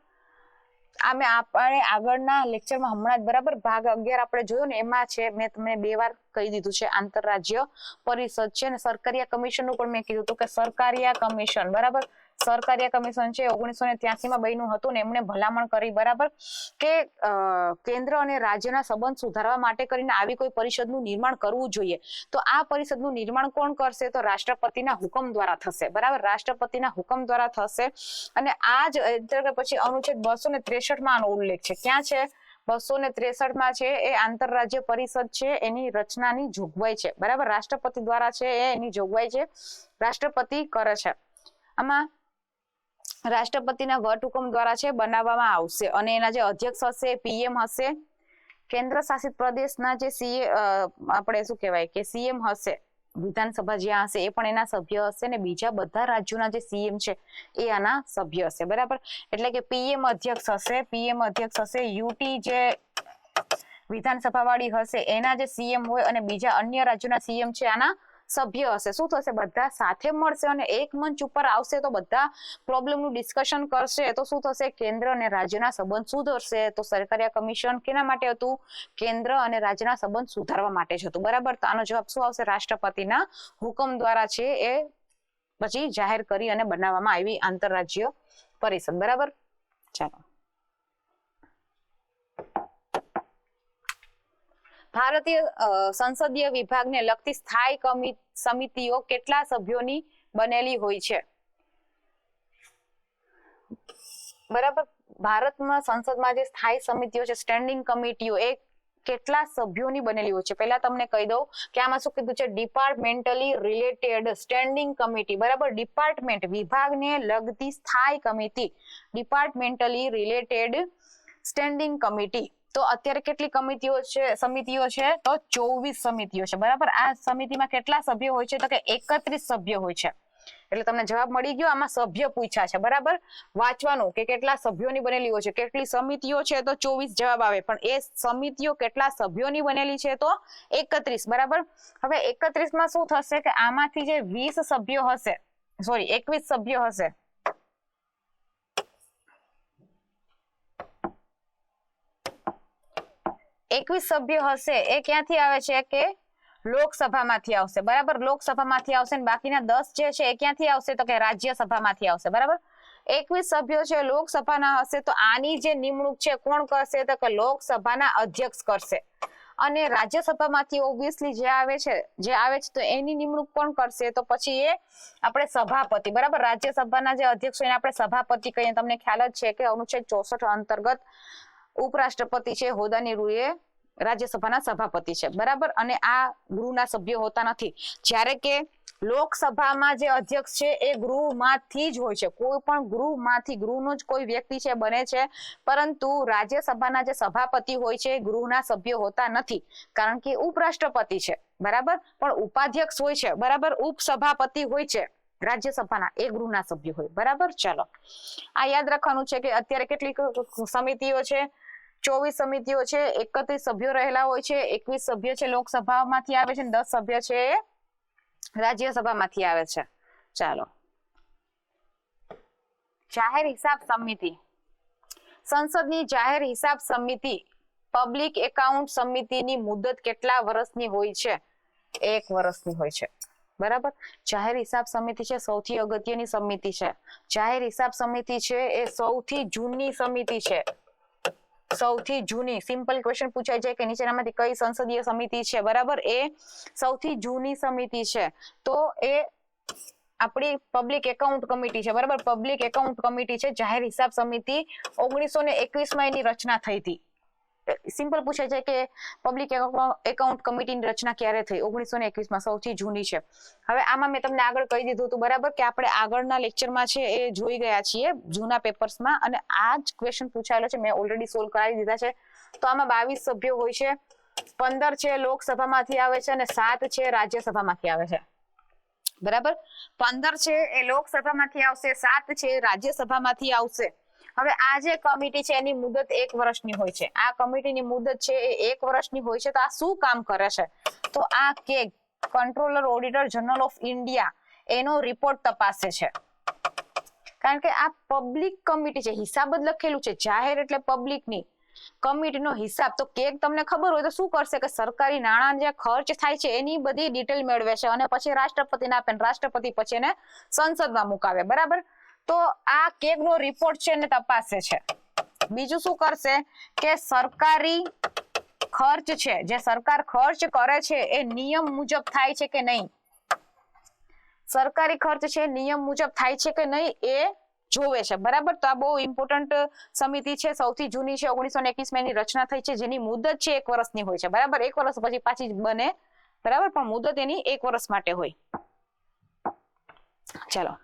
આપણે આગળના લેક્ચરમાં હમણાં જ, બરાબર, ભાગ 11 આપણે જોયો ને, એમાં છે મેં તમને 2 વાર કહી દીધું છે આંતરરાજ્ય પરિષદ છે, અને સરકારિયા કમિશનનું પણ મેં કીધું હતું કે સરકારિયા કમિશન, બરાબર. સરકારિયા કમિશન છે 1983માં બન્યું હતું ને એમણે ભલામણ કરી, બરાબર, કે કેન્દ્ર અને રાજ્યના સંબંધ સુધારવા માટે કરીને આવી કોઈ પરિષદનું નિર્માણ કરવું જોઈએ. તો આ પરિષદનું નિર્માણ કોણ કરશે? તો રાષ્ટ્રપતિના હુકમ દ્વારા થશે, બરાબર. રાષ્ટ્રપતિના હુકમ દ્વારા થશે. અને આ જ અંતર્ગત પછી અનુચ્છેદ 263માં આનો ઉલ્લેખ છે. ક્યાં છે? 263માં છે એ આંતરરાજ્ય પરિષદ છે એની રચનાની જોગવાઈ છે, બરાબર. રાષ્ટ્રપતિ દ્વારા છે એની જોગવાઈ છે, રાષ્ટ્રપતિ કરે છે. આમાં રાષ્ટ્રપતિના વટહુકમ દ્વારા છે બનાવવામાં આવશે, અને એના જે અધ્યક્ષ હશે પીએમ હશે. કેન્દ્ર શાસિત પ્રદેશના જે આપણે શું કહેવાય કે સીએમ હશે, વિધાનસભા જ્યાં હશે એ પણ એના સભ્ય હશે ને બીજા બધા રાજ્યોના જે સીએમ છે એ આના સભ્ય હશે, બરાબર. એટલે કે પીએમ અધ્યક્ષ હશે, યુટી જે વિધાનસભા વાળી હશે એના જે સીએમ હોય અને બીજા અન્ય રાજ્યોના સીએમ છે આના સભ્ય હશે. શું થશે? બધા સાથે મળશે અને એક મંચ ઉપર આવશે તો બધા પ્રોબ્લેમનું ડિસ્કશન કરશે. તો શું થશે? કેન્દ્ર અને રાજ્યના સંબંધ સુધરશે. તો સરકારિયા કમિશન કેના માટે હતું? કેન્દ્ર અને રાજ્યના સંબંધ સુધારવા માટે જ હતું, બરાબર. તો આનો જવાબ શું આવશે? રાષ્ટ્રપતિના હુકમ દ્વારા છે એ પછી જાહેર કરી અને બનાવવામાં આવી આંતરરાજ્ય પરિષદ, બરાબર. ચાલો, ભારતીય સંસદીય વિભાગને લગતી સ્થાયી સમિતિઓ કેટલા સભ્યોની બનેલી હોય છે? બરાબર. ભારતમાં સંસદમાં જે સ્થાયી સમિતિઓ છે, સ્ટેન્ડિંગ કમિટીઓ, એ કેટલા સભ્યોની બનેલી હોય છે? પહેલા તમને કહી દઉં કે આમાં શું કીધું છે? ડિપાર્ટમેન્ટલી રિલેટેડ સ્ટેન્ડિંગ કમિટી, બરાબર. ડિપાર્ટમેન્ટ વિભાગને લગતી સ્થાયી કમિટી, ડિપાર્ટમેન્ટલી રિલેટેડ સ્ટેન્ડિંગ કમિટી. તો અત્યારે કેટલી સમિતિઓ છે? તો 24 સમિતિઓ છે, બરાબર. આ સમિતિમાં કેટલા સભ્યો હોય છે? તો કે 31 સભ્યો હોય છે. એટલે તમને જવાબ મળી ગયો. આમાં સભ્ય પૂછ્યા છે, બરાબર. વાંચવાનું કે કેટલા સભ્યોની બનેલી હોય છે. કેટલી સમિતિઓ છે? તો 24 જવાબ આવે. પણ એ સમિતિઓ કેટલા સભ્યોની બનેલી છે? તો 31, બરાબર. હવે 31 માં શું થશે કે આમાંથી જે 21 સભ્યો હશે, 21 સભ્યો હશે એ ક્યાંથી આવે છે? કે લોકસભામાંથી આવશે, બરાબર. લોકસભામાંથી આવશે ને બાકીના 10 જે છે એ ક્યાંથી આવશે? તો કે રાજ્યસભામાંથી આવશે, બરાબર. 21 સભ્યો છે લોકસભાના હશે તો આની જે નિમણૂક છે કોણ કરશે? તો કે લોકસભાના અધ્યક્ષ કરશે. અને રાજ્યસભામાંથી ઓબ્વિયસલી જે આવે છે તો એની નિમણૂક કોણ કરશે? તો પછી એ આપણે સભાપતિ, બરાબર. રાજ્યસભાના જે અધ્યક્ષ હોય એને આપણે સભાપતિ કહીએ. તમને ખ્યાલ જ છે કે અનુચ્છેદ 64 અંતર્ગત ઉપરાષ્ટ્રપતિ છે હોદ્દાની રૂએ રાજ્યસભાના સભાપતિ છે, બરાબર. અને આ ગૃહના સભ્યો હોતા નથી. જ્યારે કે લોકસભામાં જે અધ્યક્ષ છે એ ગૃહમાંથી જ હોય છે. કોઈ પણ ગૃહનો જ કોઈ વ્યક્તિ છે બને છે, પરંતુ રાજ્યસભાના જે સભાપતિ હોય છે ગૃહના સભ્યો હોતા નથી, કારણ કે ઉપરાષ્ટ્રપતિ છે, બરાબર. પણ ઉપાધ્યક્ષ હોય છે, બરાબર. ઉપસભાપતિ હોય છે રાજ્યસભાના, એ ગૃહના સભ્ય હોય, બરાબર. ચાલો, આ યાદ રાખવાનું છે કે અત્યારે કેટલી સમિતિઓ છે? 24 સમિતિઓ છે, 31 સભ્યો રહેલા હોય છે, 21 સભ્ય છે લોકસભામાંથી આવે છે, 10 સભ્ય છે રાજ્યસભામાંથી આવે છે. ચાલો, જાહેર હિસાબ સમિતિ. સંસદની જાહેર હિસાબ સમિતિ, પબ્લિક એકાઉન્ટ સમિતિની મુદત કેટલા વર્ષની હોય છે? 1 વર્ષની હોય છે, બરાબર. જાહેર હિસાબ સમિતિ છે સૌથી અગત્યની સમિતિ છે. જાહેર હિસાબ સમિતિ છે એ સૌથી જૂની સમિતિ છે, સૌથી જૂની. સિમ્પલ ક્વેશ્ચન પૂછાય છે કે નીચેનામાંથી કઈ સંસદીય સમિતિ છે, બરાબર. એ સૌથી જૂની સમિતિ છે. તો એ આપણી પબ્લિક એકાઉન્ટ કમિટી છે, બરાબર. પબ્લિક એકાઉન્ટ કમિટી છે. જાહેર હિસાબ સમિતિ 1921 માં એની રચના થઈ હતી. સિમ્પલ પૂછાય છે કે પબ્લિક એકાઉન્ટ કમિટીની રચના ક્યારે થઈ? 1921 માં. સૌથી જૂની છે. હવે આમાં મેં તમને આગળ કહી દીધું હતું, બરાબર, કે આપણે આગળના લેક્ચરમાં છે એ જોઈ ગયા છીએ જૂના પેપર્સમાં, અને આ જ ક્વેશ્ચન પૂછાયેલો છે, મેં ઓલરેડી સોલ્વ કરાવી દીધા છે. તો આમાં 22 સભ્યો હોય છે, 15 છે લોકસભામાંથી આવે છે અને 7 છે રાજ્યસભામાંથી આવે છે, બરાબર. 15 છે એ લોકસભામાંથી આવશે, 7 છે રાજ્યસભામાંથી આવશે. હવે આ જે કમિટી છે એની મુદત 1 વર્ષની હોય છે. આ કમિટીની મુદત છે એ 1 વર્ષની હોય છે. તો આ શું કામ કરે છે? તો આ કે controller auditor general of India એનો રિપોર્ટ તપાસે છે. કારણ કે આ પબ્લિક કમિટી છે, હિસાબ જ લખેલું છે, જાહેર એટલે પબ્લિકની કમિટીનો હિસાબ. તો કેક તમને ખબર હોય તો શું કરશે કે સરકારી નાણાં જે ખર્ચ થાય છે એની બધી ડિટેલ મેળવે છે અને પછી રાષ્ટ્રપતિને આપે, રાષ્ટ્રપતિ પછી એને સંસદમાં મુકાવે, બરાબર. તો આ કેગનો રિપોર્ટ છે એને તપાસે છે. બીજું શું કરશે કે સરકારી ખર્ચ છે, જે સરકાર ખર્ચ કરે છે એ નિયમ મુજબ થાય છે કે નહીં, સરકારી ખર્ચ છે નિયમ મુજબ થાય છે કે નહીં એ જોવે છે, બરાબર. તો આ બહુ ઇમ્પોર્ટન્ટ સમિતિ છે, સૌથી જૂની છે, 1921 માં એની રચના થઈ છે, જેની મુદત છે 1 વર્ષની હોય છે, બરાબર. 1 વર્ષ પછી પાછી બને, બરાબર, પણ મુદત એની 1 વર્ષ માટે હોય. ચલો,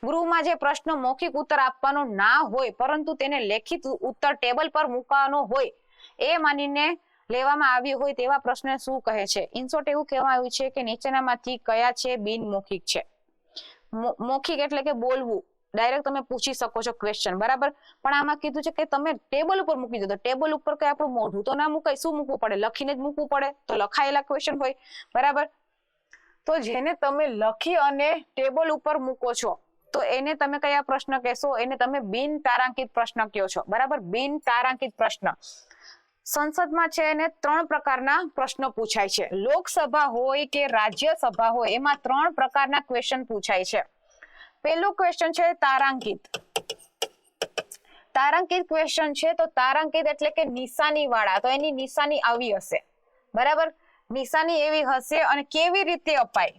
ગૃહમાં જે પ્રશ્ન મૌખિક ઉત્તર આપવાનો ના હોય પરંતુ તેને લેખિત ઉત્તર ટેબલ પર મૂકવાનો હોય એ માનીને લેવામાં આવ્યું હોય તેવા પ્રશ્ન શું કહે છે? ઇન શોર્ટ એવું કહેવામાં આવ્યું છે કે નીચેનામાંથી કયા છે બિનમૌખિક છે? મૌખિક એટલે કે બોલવું, ડાયરેક્ટ તમે પૂછી શકો છો ક્વેશ્ચન, બરાબર, પણ આમાં કીધું છે કે તમે ટેબલ ઉપર મૂકી દો. તો ટેબલ ઉપર કઈ આપણું મોઢું તો ના મુકાય, શું મૂકવું પડે? લખીને જ મૂકવું પડે, તો લખાયેલા ક્વેશ્ચન હોય, બરાબર. તો જેને તમે લખી અને ટેબલ ઉપર મૂકો છો તો એને તમે કયા પ્રશ્ન કહેશો? એને તમે બિન તારાંકિત પ્રશ્ન કહો છો, બરાબર. બિન તારાંકિત પ્રશ્ન સંસદમાં છે એને 3 પ્રકારના પ્રશ્નો પૂછાય છે. લોકસભા હોય કે રાજ્યસભા હોય એમાં 3 પ્રકારના ક્વેશ્ચન પૂછાય છે. પહેલું ક્વેશ્ચન છે તારાંકિત. તારાંકિત ક્વેશ્ચન છે તો તારાંકિત એટલે કે નિશાની વાળા, તો એની નિશાની આવી હશે, બરાબર. નિશાની એવી હશે અને કેવી રીતે અપાય?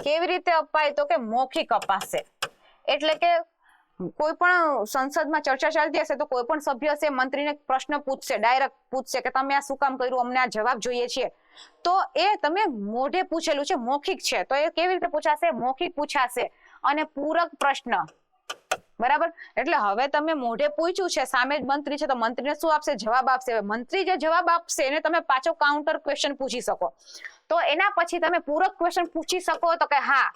કેવી રીતે અપાય? તો કે મૌખિક અપાશે. એટલે કે કોઈ પણ સંસદમાં ચર્ચા ચાલતી હશે તો કોઈ પણ સભ્ય હશે મંત્રીને પ્રશ્ન પૂછશે, ડાયરેક્ટ પૂછશે કે તમે આ શું કામ કર્યું, અમને આ જવાબ જોઈએ છે. તો એ તમે મોઢે પૂછેલું છે, મૌખિક છે, તો એ કેવી રીતે પૂછાશે? મૌખિક પૂછાશે. અને પૂરક પ્રશ્ન, બરાબર. એટલે હવે તમે મોઢે પૂછ્યું છે, સામે જ મંત્રી છે, તો મંત્રીને શું આપશે? જવાબ આપશે. મંત્રી જે જવાબ આપશે એને તમે પાછો કાઉન્ટર ક્વેશ્ચન પૂછી શકો. તો એના પછી તમે પૂરક ક્વેશ્ચન પૂછી શકો, તો કે હા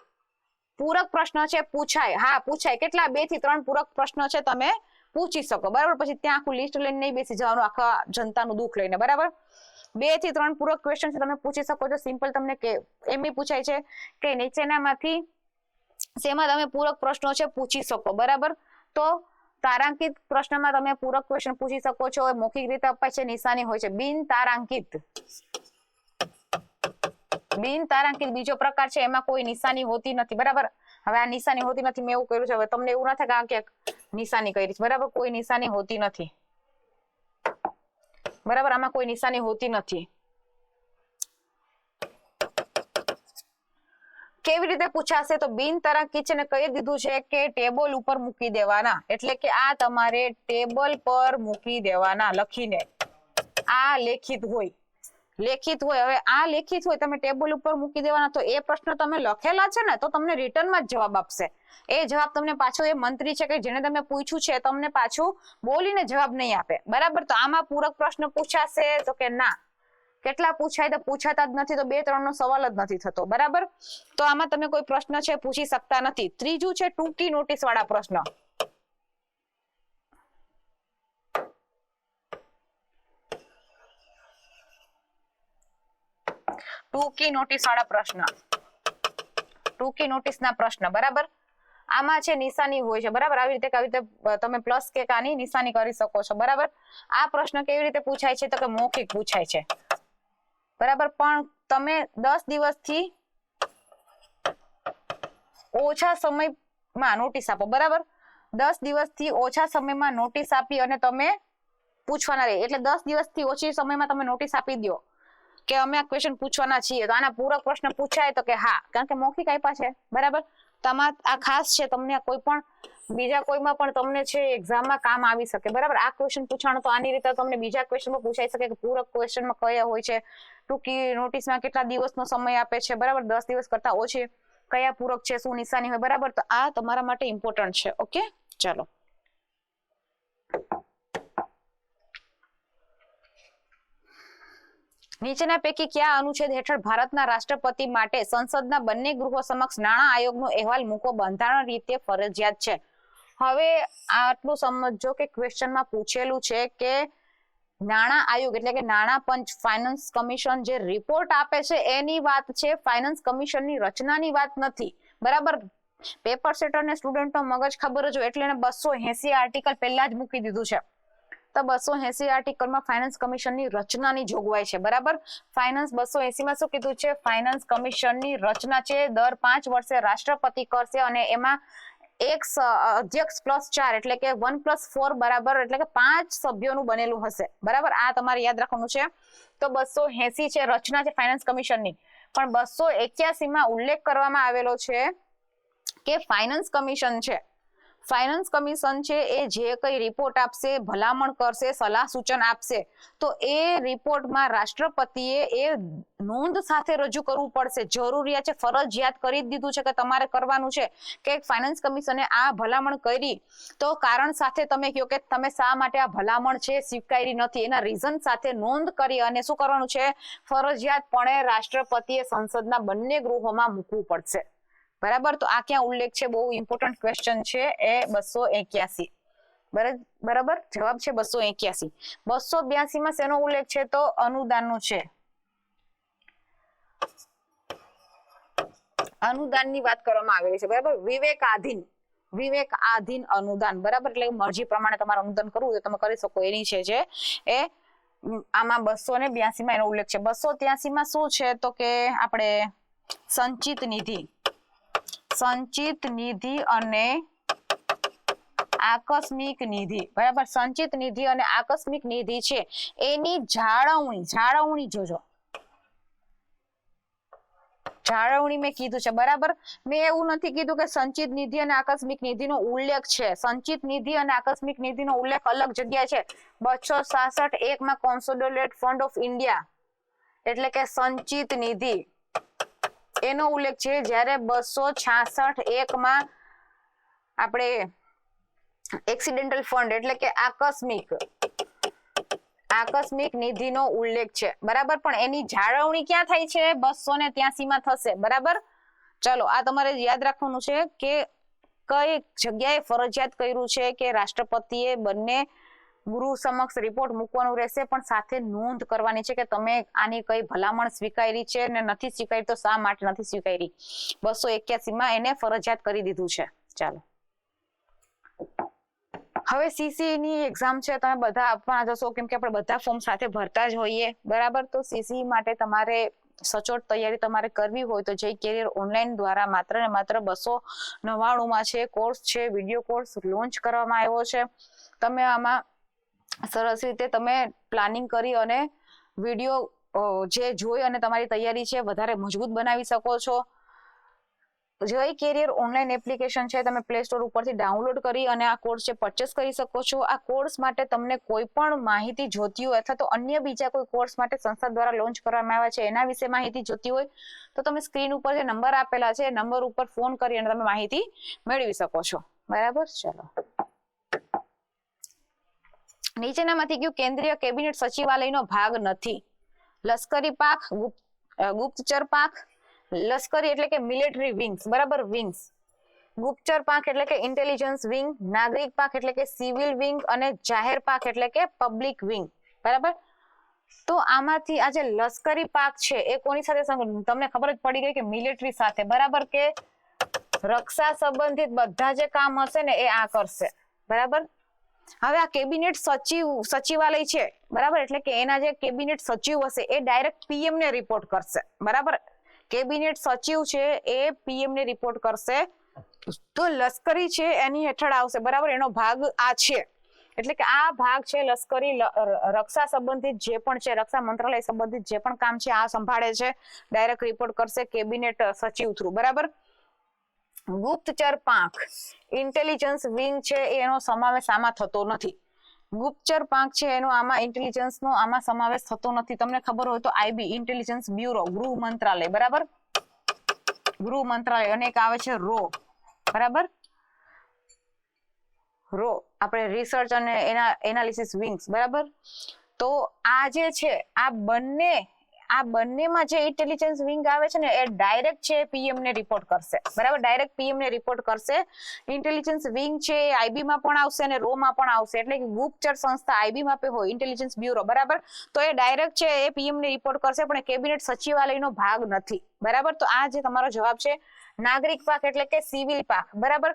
પૂરક પ્રશ્ન છે પૂછાય, હા પૂછાય. કેટલા? 2 થી 3 પૂરક પ્રશ્ન છે તમે પૂછી શકો, બરાબર. પછી ત્યાં આખું લિસ્ટ લઈને નહીં બેસી જવાનું આખા જનતાનું દુઃખ લઈને, બરાબર. 2 થી 3 પૂરક ક્વેશ્ચન છે તમે પૂછી શકો છો. સિમ્પલ તમને કે એમ બી પૂછાય છે કે નીચેનામાંથી શેમાં તમે પૂરક પ્રશ્નો છે પૂછી શકો, બરાબર. તો તારાંકિત પ્રશ્નમાં તમે પૂરક ક્વેશ્ચન પૂછી શકો છો. મૌખિક રીતે અપાય છે, નિશાની હોય છે. બિન તારાંકિત, બિન તારાંકિત બીજો પ્રકાર છે, એમાં કોઈ નિશાની હોતી નથી, બરાબર. હવે આ નિશાની હોતી નથી મેં એવું કર્યું છે, હવે તમને એવું ના થાય કે નિશાની કરી છે, બરાબર. કોઈ નિશાની હોતી નથી, બરાબર. આમાં કોઈ નિશાની હોતી નથી. કેવી રીતે પૂછાશે? તો બિન તારાંકિત છે ને કહી દીધું છે કે ટેબલ ઉપર મૂકી દેવાના, એટલે કે આ તમારે ટેબલ પર મૂકી દેવાના લખીને. આ લેખિત હોય, લેખિત હોય. હવે આ લેખિત હોય તમે ટેબલ ઉપર મૂકી દેવાના, તો એ પ્રશ્ન તમે લખેલા છે ને તો તમને રિટર્નમાં જ જવાબ આપશે. એ જવાબ તમને પાછો એ મંત્રી છે કે જેને તમે પૂછ્યું છે તમને પાછું બોલીને જવાબ નહીં આપે, બરાબર. તો આમાં પૂરક પ્રશ્ન પૂછાશે? તો કે ના. કેટલા પૂછાય? તો પૂછાતા જ નથી, તો 2-3 નો સવાલ જ નથી થતો, બરાબર. તો આમાં તમે કોઈ પ્રશ્ન છે પૂછી શકતા નથી. ત્રીજું છે ટૂંકી નોટિસ વાળા પ્રશ્ન. ટૂંકી નોટિસ વાળા પ્રશ્ન, ટૂંકી નોટિસ ના પ્રશ્ન, બરાબર. આમાં છે નિશાની હોય છે, બરાબર. આવી રીતે તમે પ્લસ કે કાની નિશાની કરી શકો છો, બરાબર. આ પ્રશ્ન કેવી રીતે પૂછાય છે? તો કે મૌખિક પૂછાય છે, બરાબર. પણ તમે 10 દિવસથી ઓછા સમયમાં નોટિસ આપો, બરાબર. 10 દિવસથી ઓછા સમયમાં નોટિસ આપી અને તમે પૂછવાના રહે, એટલે 10 દિવસથી ઓછી સમયમાં તમે નોટિસ આપી દો કે અમે આ ક્વેશ્ચન પૂછવાના છીએ, તો આના પૂરક પ્રશ્ન પૂછાય? તો કે હા, કારણ કે મૌખિક આપ્યા છે, બરાબર. તમાર આ ખાસ છે, તમને કોઈ પણ બીજા કોઈમાં પણ તમને છે એક્ઝામમાં કામ આવી શકે, બરાબર. આ ક્વેશ્ચન પૂછાણો તો આની રીતે તમને બીજા ક્વેશ્ચનમાં પૂછાઈ શકે કે પૂરક ક્વેશ્ચનમાં કયા હોય છે, ટૂંકી નોટિસમાં કેટલા દિવસનો સમય આપે છે, બરાબર. 10 દિવસ કરતા ઓછી કયા પૂરક છે, શું નિશાની હોય, બરાબર. તો આ તમારા માટે ઇમ્પોર્ટન્ટ છે. ઓકે, ચાલો. નીચેના પૈકી કયા અનુચ્છેદ હેઠળ ભારતના રાષ્ટ્રપતિ માટે સંસદના બંને ગૃહો સમક્ષ નાણાં આયોગનો અહેવાલ મૂકવો બંધારણ રીતે ફરજિયાત છે? હવે આટલું સમજો કે ક્વેશ્ચનમાં પૂછેલું છે કે નાણાં આયોગ એટલે કે નાણાં પંચ, ફાઇનાન્સ કમિશન જે રિપોર્ટ આપે છે એની વાત છે, ફાઇનાન્સ કમિશનની રચનાની વાત નથી, બરાબર. પેપર સેટર ને સ્ટુડન્ટનો મગજ ખબર જ હોય એટલે એને 280 આર્ટિકલ પહેલા જ મૂકી દીધું છે. તો 280 આર્ટિકલમાં ફાઇનાન્સ કમિશનની રચનાની જોગવાઈ છે, બરાબર. ફાઇનાન્સ 280 માં શું કીધું છે? ફાઇનાન્સ કમિશનની રચના છે દર 5 વર્ષે રાષ્ટ્રપતિ કરશે અને એમાં એક અધ્યક્ષ +4 એટલે કે 1+4 બરાબર, એટલે કે 5 સભ્યોનું બનેલું હશે, બરાબર. આ તમારે યાદ રાખવાનું છે. તો 280 છે રચના છે ફાઇનાન્સ કમિશનની, પણ 281 માં ઉલ્લેખ કરવામાં આવેલો છે કે ફાઇનાન્સ કમિશન છે, ફાઇનાન્સ કમિશન છે એ જે કઈ રિપોર્ટ આપશે, ભલામણ કરશે, સલાહ સૂચન આપશે, તો એ રિપોર્ટમાં રાષ્ટ્રપતિએ એ નોંધ સાથે રજૂ કરવું પડશે. જરૂરિયાત છે, ફરજિયાત કરી દીધું છે કે તમારે કરવાનું છે કે ફાઇનાન્સ કમિશને આ ભલામણ કરી તો કારણ સાથે તમે કહો કે તમે શા માટે આ ભલામણ છે સ્વીકારી નથી, એના રીઝન સાથે નોંધ કરી અને શું કરવાનું છે, ફરજિયાતપણે રાષ્ટ્રપતિએ સંસદના બંને ગૃહોમાં મૂકવું પડશે. બરાબર. તો આ ક્યાં ઉલ્લેખ છે, બહુ ઇમ્પોર્ટન્ટ ક્વેશ્ચન છે એ 281. બરાબર, જવાબ છે 281. 282 માં શેનો ઉલ્લેખ છે, તો અનુદાનનો છે. અનુદાનની વાત કરવામાં આવેલી છે. બરાબર, વિવેકાધીન અનુદાન. બરાબર, એટલે મરજી પ્રમાણે તમારે અનુદાન કરવું હોય તમે કરી શકો, એની છે જે એ આમાં 282 માં એનો ઉલ્લેખ છે. 283 માં શું છે, તો કે આપણે સંચિત નિધિ અને આકસ્મિક નિધિ. બરાબર, સંચિત નિધિ અને આકસ્મિક નિધિ છે એની જાળવણી જોજો. જાળવણી મેં કીધું છે. બરાબર, મેં એવું નથી કીધું કે સંચિત નિધિ અને આકસ્મિક નિધિનો ઉલ્લેખ છે. સંચિત નિધિ અને આકસ્મિક નિધિનો ઉલ્લેખ અલગ જગ્યાએ છે. 266(1) માં કોન્સોલિડેટેડ ફંડ ઓફ ઇન્ડિયા એટલે કે સંચિત નિધિ એનો ઉલ્લેખ છે. જ્યારે 266(1) માં આપણે એક્સિડેન્ટલ ફંડ એટલે કે આકસ્મિક નિધિનો ઉલ્લેખ છે. બરાબર, પણ એની જાળવણી ક્યાં થાય છે, 283 માં થશે. બરાબર, ચલો આ તમારે યાદ રાખવાનું છે કે કઈ જગ્યાએ ફરજિયાત કર્યું છે કે રાષ્ટ્રપતિએ બંને ગૃહ સમક્ષ રિપોર્ટ મૂકવાનું રહેશે, પણ સાથે નોંધ કરવાની છે કે તમે આની કઈ ભલામણ સ્વીકારી છે ને નથી સ્વીકારી, તો શા માટે નથી સ્વીકારી. 281 માં એને ફરજિયાત કરી દીધું છે. ચાલો હવે સીસી ની એક્ઝામ છે, તમે બધા આપવાના જશો કેમ કે આપણે બધા ફોર્મ સાથે ભરતા જ હોઈએ. બરાબર, તો સીસી માટે તમારે સચોટ તૈયારી તમારે કરવી હોય તો જય કેરિયર ઓનલાઈન દ્વારા માત્ર ને માત્ર 299 માં છે કોર્સ છે, વિડીયો કોર્સ લોન્ચ કરવામાં આવ્યો છે. તમે આમાં સરસ રીતે તમે પ્લાનિંગ કરી અને વિડીયો જે જોઈ અને તમારી તૈયારી છે વધારે મજબૂત બનાવી શકો છો. જય કેરિયર ઓનલાઈન એપ્લિકેશન છે, તમે પ્લે સ્ટોર ઉપરથી ડાઉનલોડ કરી અને આ કોર્સ છે પરચેસ કરી શકો છો. આ કોર્સ માટે તમને કોઈ પણ માહિતી જોતી હોય અથવા તો અન્ય બીજા કોઈ કોર્સ માટે સંસ્થા દ્વારા લોન્ચ કરવામાં આવ્યા છે એના વિશે માહિતી જોતી હોય તો તમે સ્ક્રીન ઉપર જે નંબર આપેલા છે એ નંબર ઉપર ફોન કરી અને તમે માહિતી મેળવી શકો છો. બરાબર, ચલો નીચેનામાંથી કયું કેન્દ્રીય કેબિનેટ સચિવાલયનો ભાગ નથી? લશ્કરી પાંખ, ગુપ્તચર પાંખ, લશ્કરી એટલે કે મિલિટરી વિંગ્સ. બરાબર, વિંગ્સ. ગુપ્તચર પાંખ એટલે કે ઇન્ટેલિજન્સ વિંગ, નાગરિક પાંખ એટલે કે સિવિલ વિંગ અને જાહેર પાંખ એટલે કે પબ્લિક વિંગ. બરાબર, તો આમાંથી આ જે લશ્કરી પાંખ છે એ કોની સાથે તમને ખબર જ પડી ગઈ કે મિલિટરી સાથે. બરાબર, કે રક્ષા સંબંધિત બધા જે કામ હશે ને એ આ કરશે. બરાબર, હવે આ કેબિનેટ સચિવાલય છે. બરાબર, એટલે કે એના જે કેબિનેટ સચિવ હશે એ ડાયરેક્ટ પીએમ ને રિપોર્ટ કરશે. બરાબર, કેબિનેટ સચિવ છે એ પીએમ ને રિપોર્ટ કરશે. તો લશ્કરી છે એની હેઠળ આવશે. બરાબર, એનો ભાગ આ છે એટલે કે આ ભાગ છે લશ્કરી રક્ષા સંબંધિત જે પણ છે, રક્ષા મંત્રાલય સંબંધિત જે પણ કામ છે આ સંભાળે છે, ડાયરેક્ટ રિપોર્ટ કરશે કેબિનેટ સચિવ થ્રુ. બરાબર, ગુપ્તચર પાંખ ઇન્ટેલિજન્સ વિંગ છે એનો સમાવેશ આમાં થતો નથી. ગુપ્તચર પાંખ છે એનો આમાં ઇન્ટેલિજન્સ નો આમાં સમાવેશ થતો નથી. તમને ખબર હોય તો આઈબી ઇન્ટેલિજન્સ બ્યુરો, ગૃહ મંત્રાલય. બરાબર, ગૃહ મંત્રાલય અને એક આવે છે રો. બરાબર, રો આપણે રિસર્ચ અને એનાલિસિસ વિંગ્સ. બરાબર, તો આ જે છે આ બંનેમાં જે ઇન્ટેલિજન્સ વિંગ આવે છે ને એ ડાયરેક્ટ છે પીએમ ને રિપોર્ટ કરશે. બરાબર, ડાયરેક્ટ પીએમ ને રિપોર્ટ કરશે. ઇન્ટેલિજન્સ વિંગ છે એ આઈબી માં પણ આવશે અને રો માં પણ આવશે. એટલે કે ગુપ્તચર સંસ્થા આઈબી માં હોય, ઇન્ટેલિજન્સ બ્યુરો. બરાબર, તો એ ડાયરેક્ટ છે એ પીએમ ને રિપોર્ટ કરશે પણ કેબિનેટ સચિવાલયનો ભાગ નથી. બરાબર, તો આ જે તમારો જવાબ છે નાગરિક પાંખ એટલે કે સિવિલ પાંખ. બરાબર,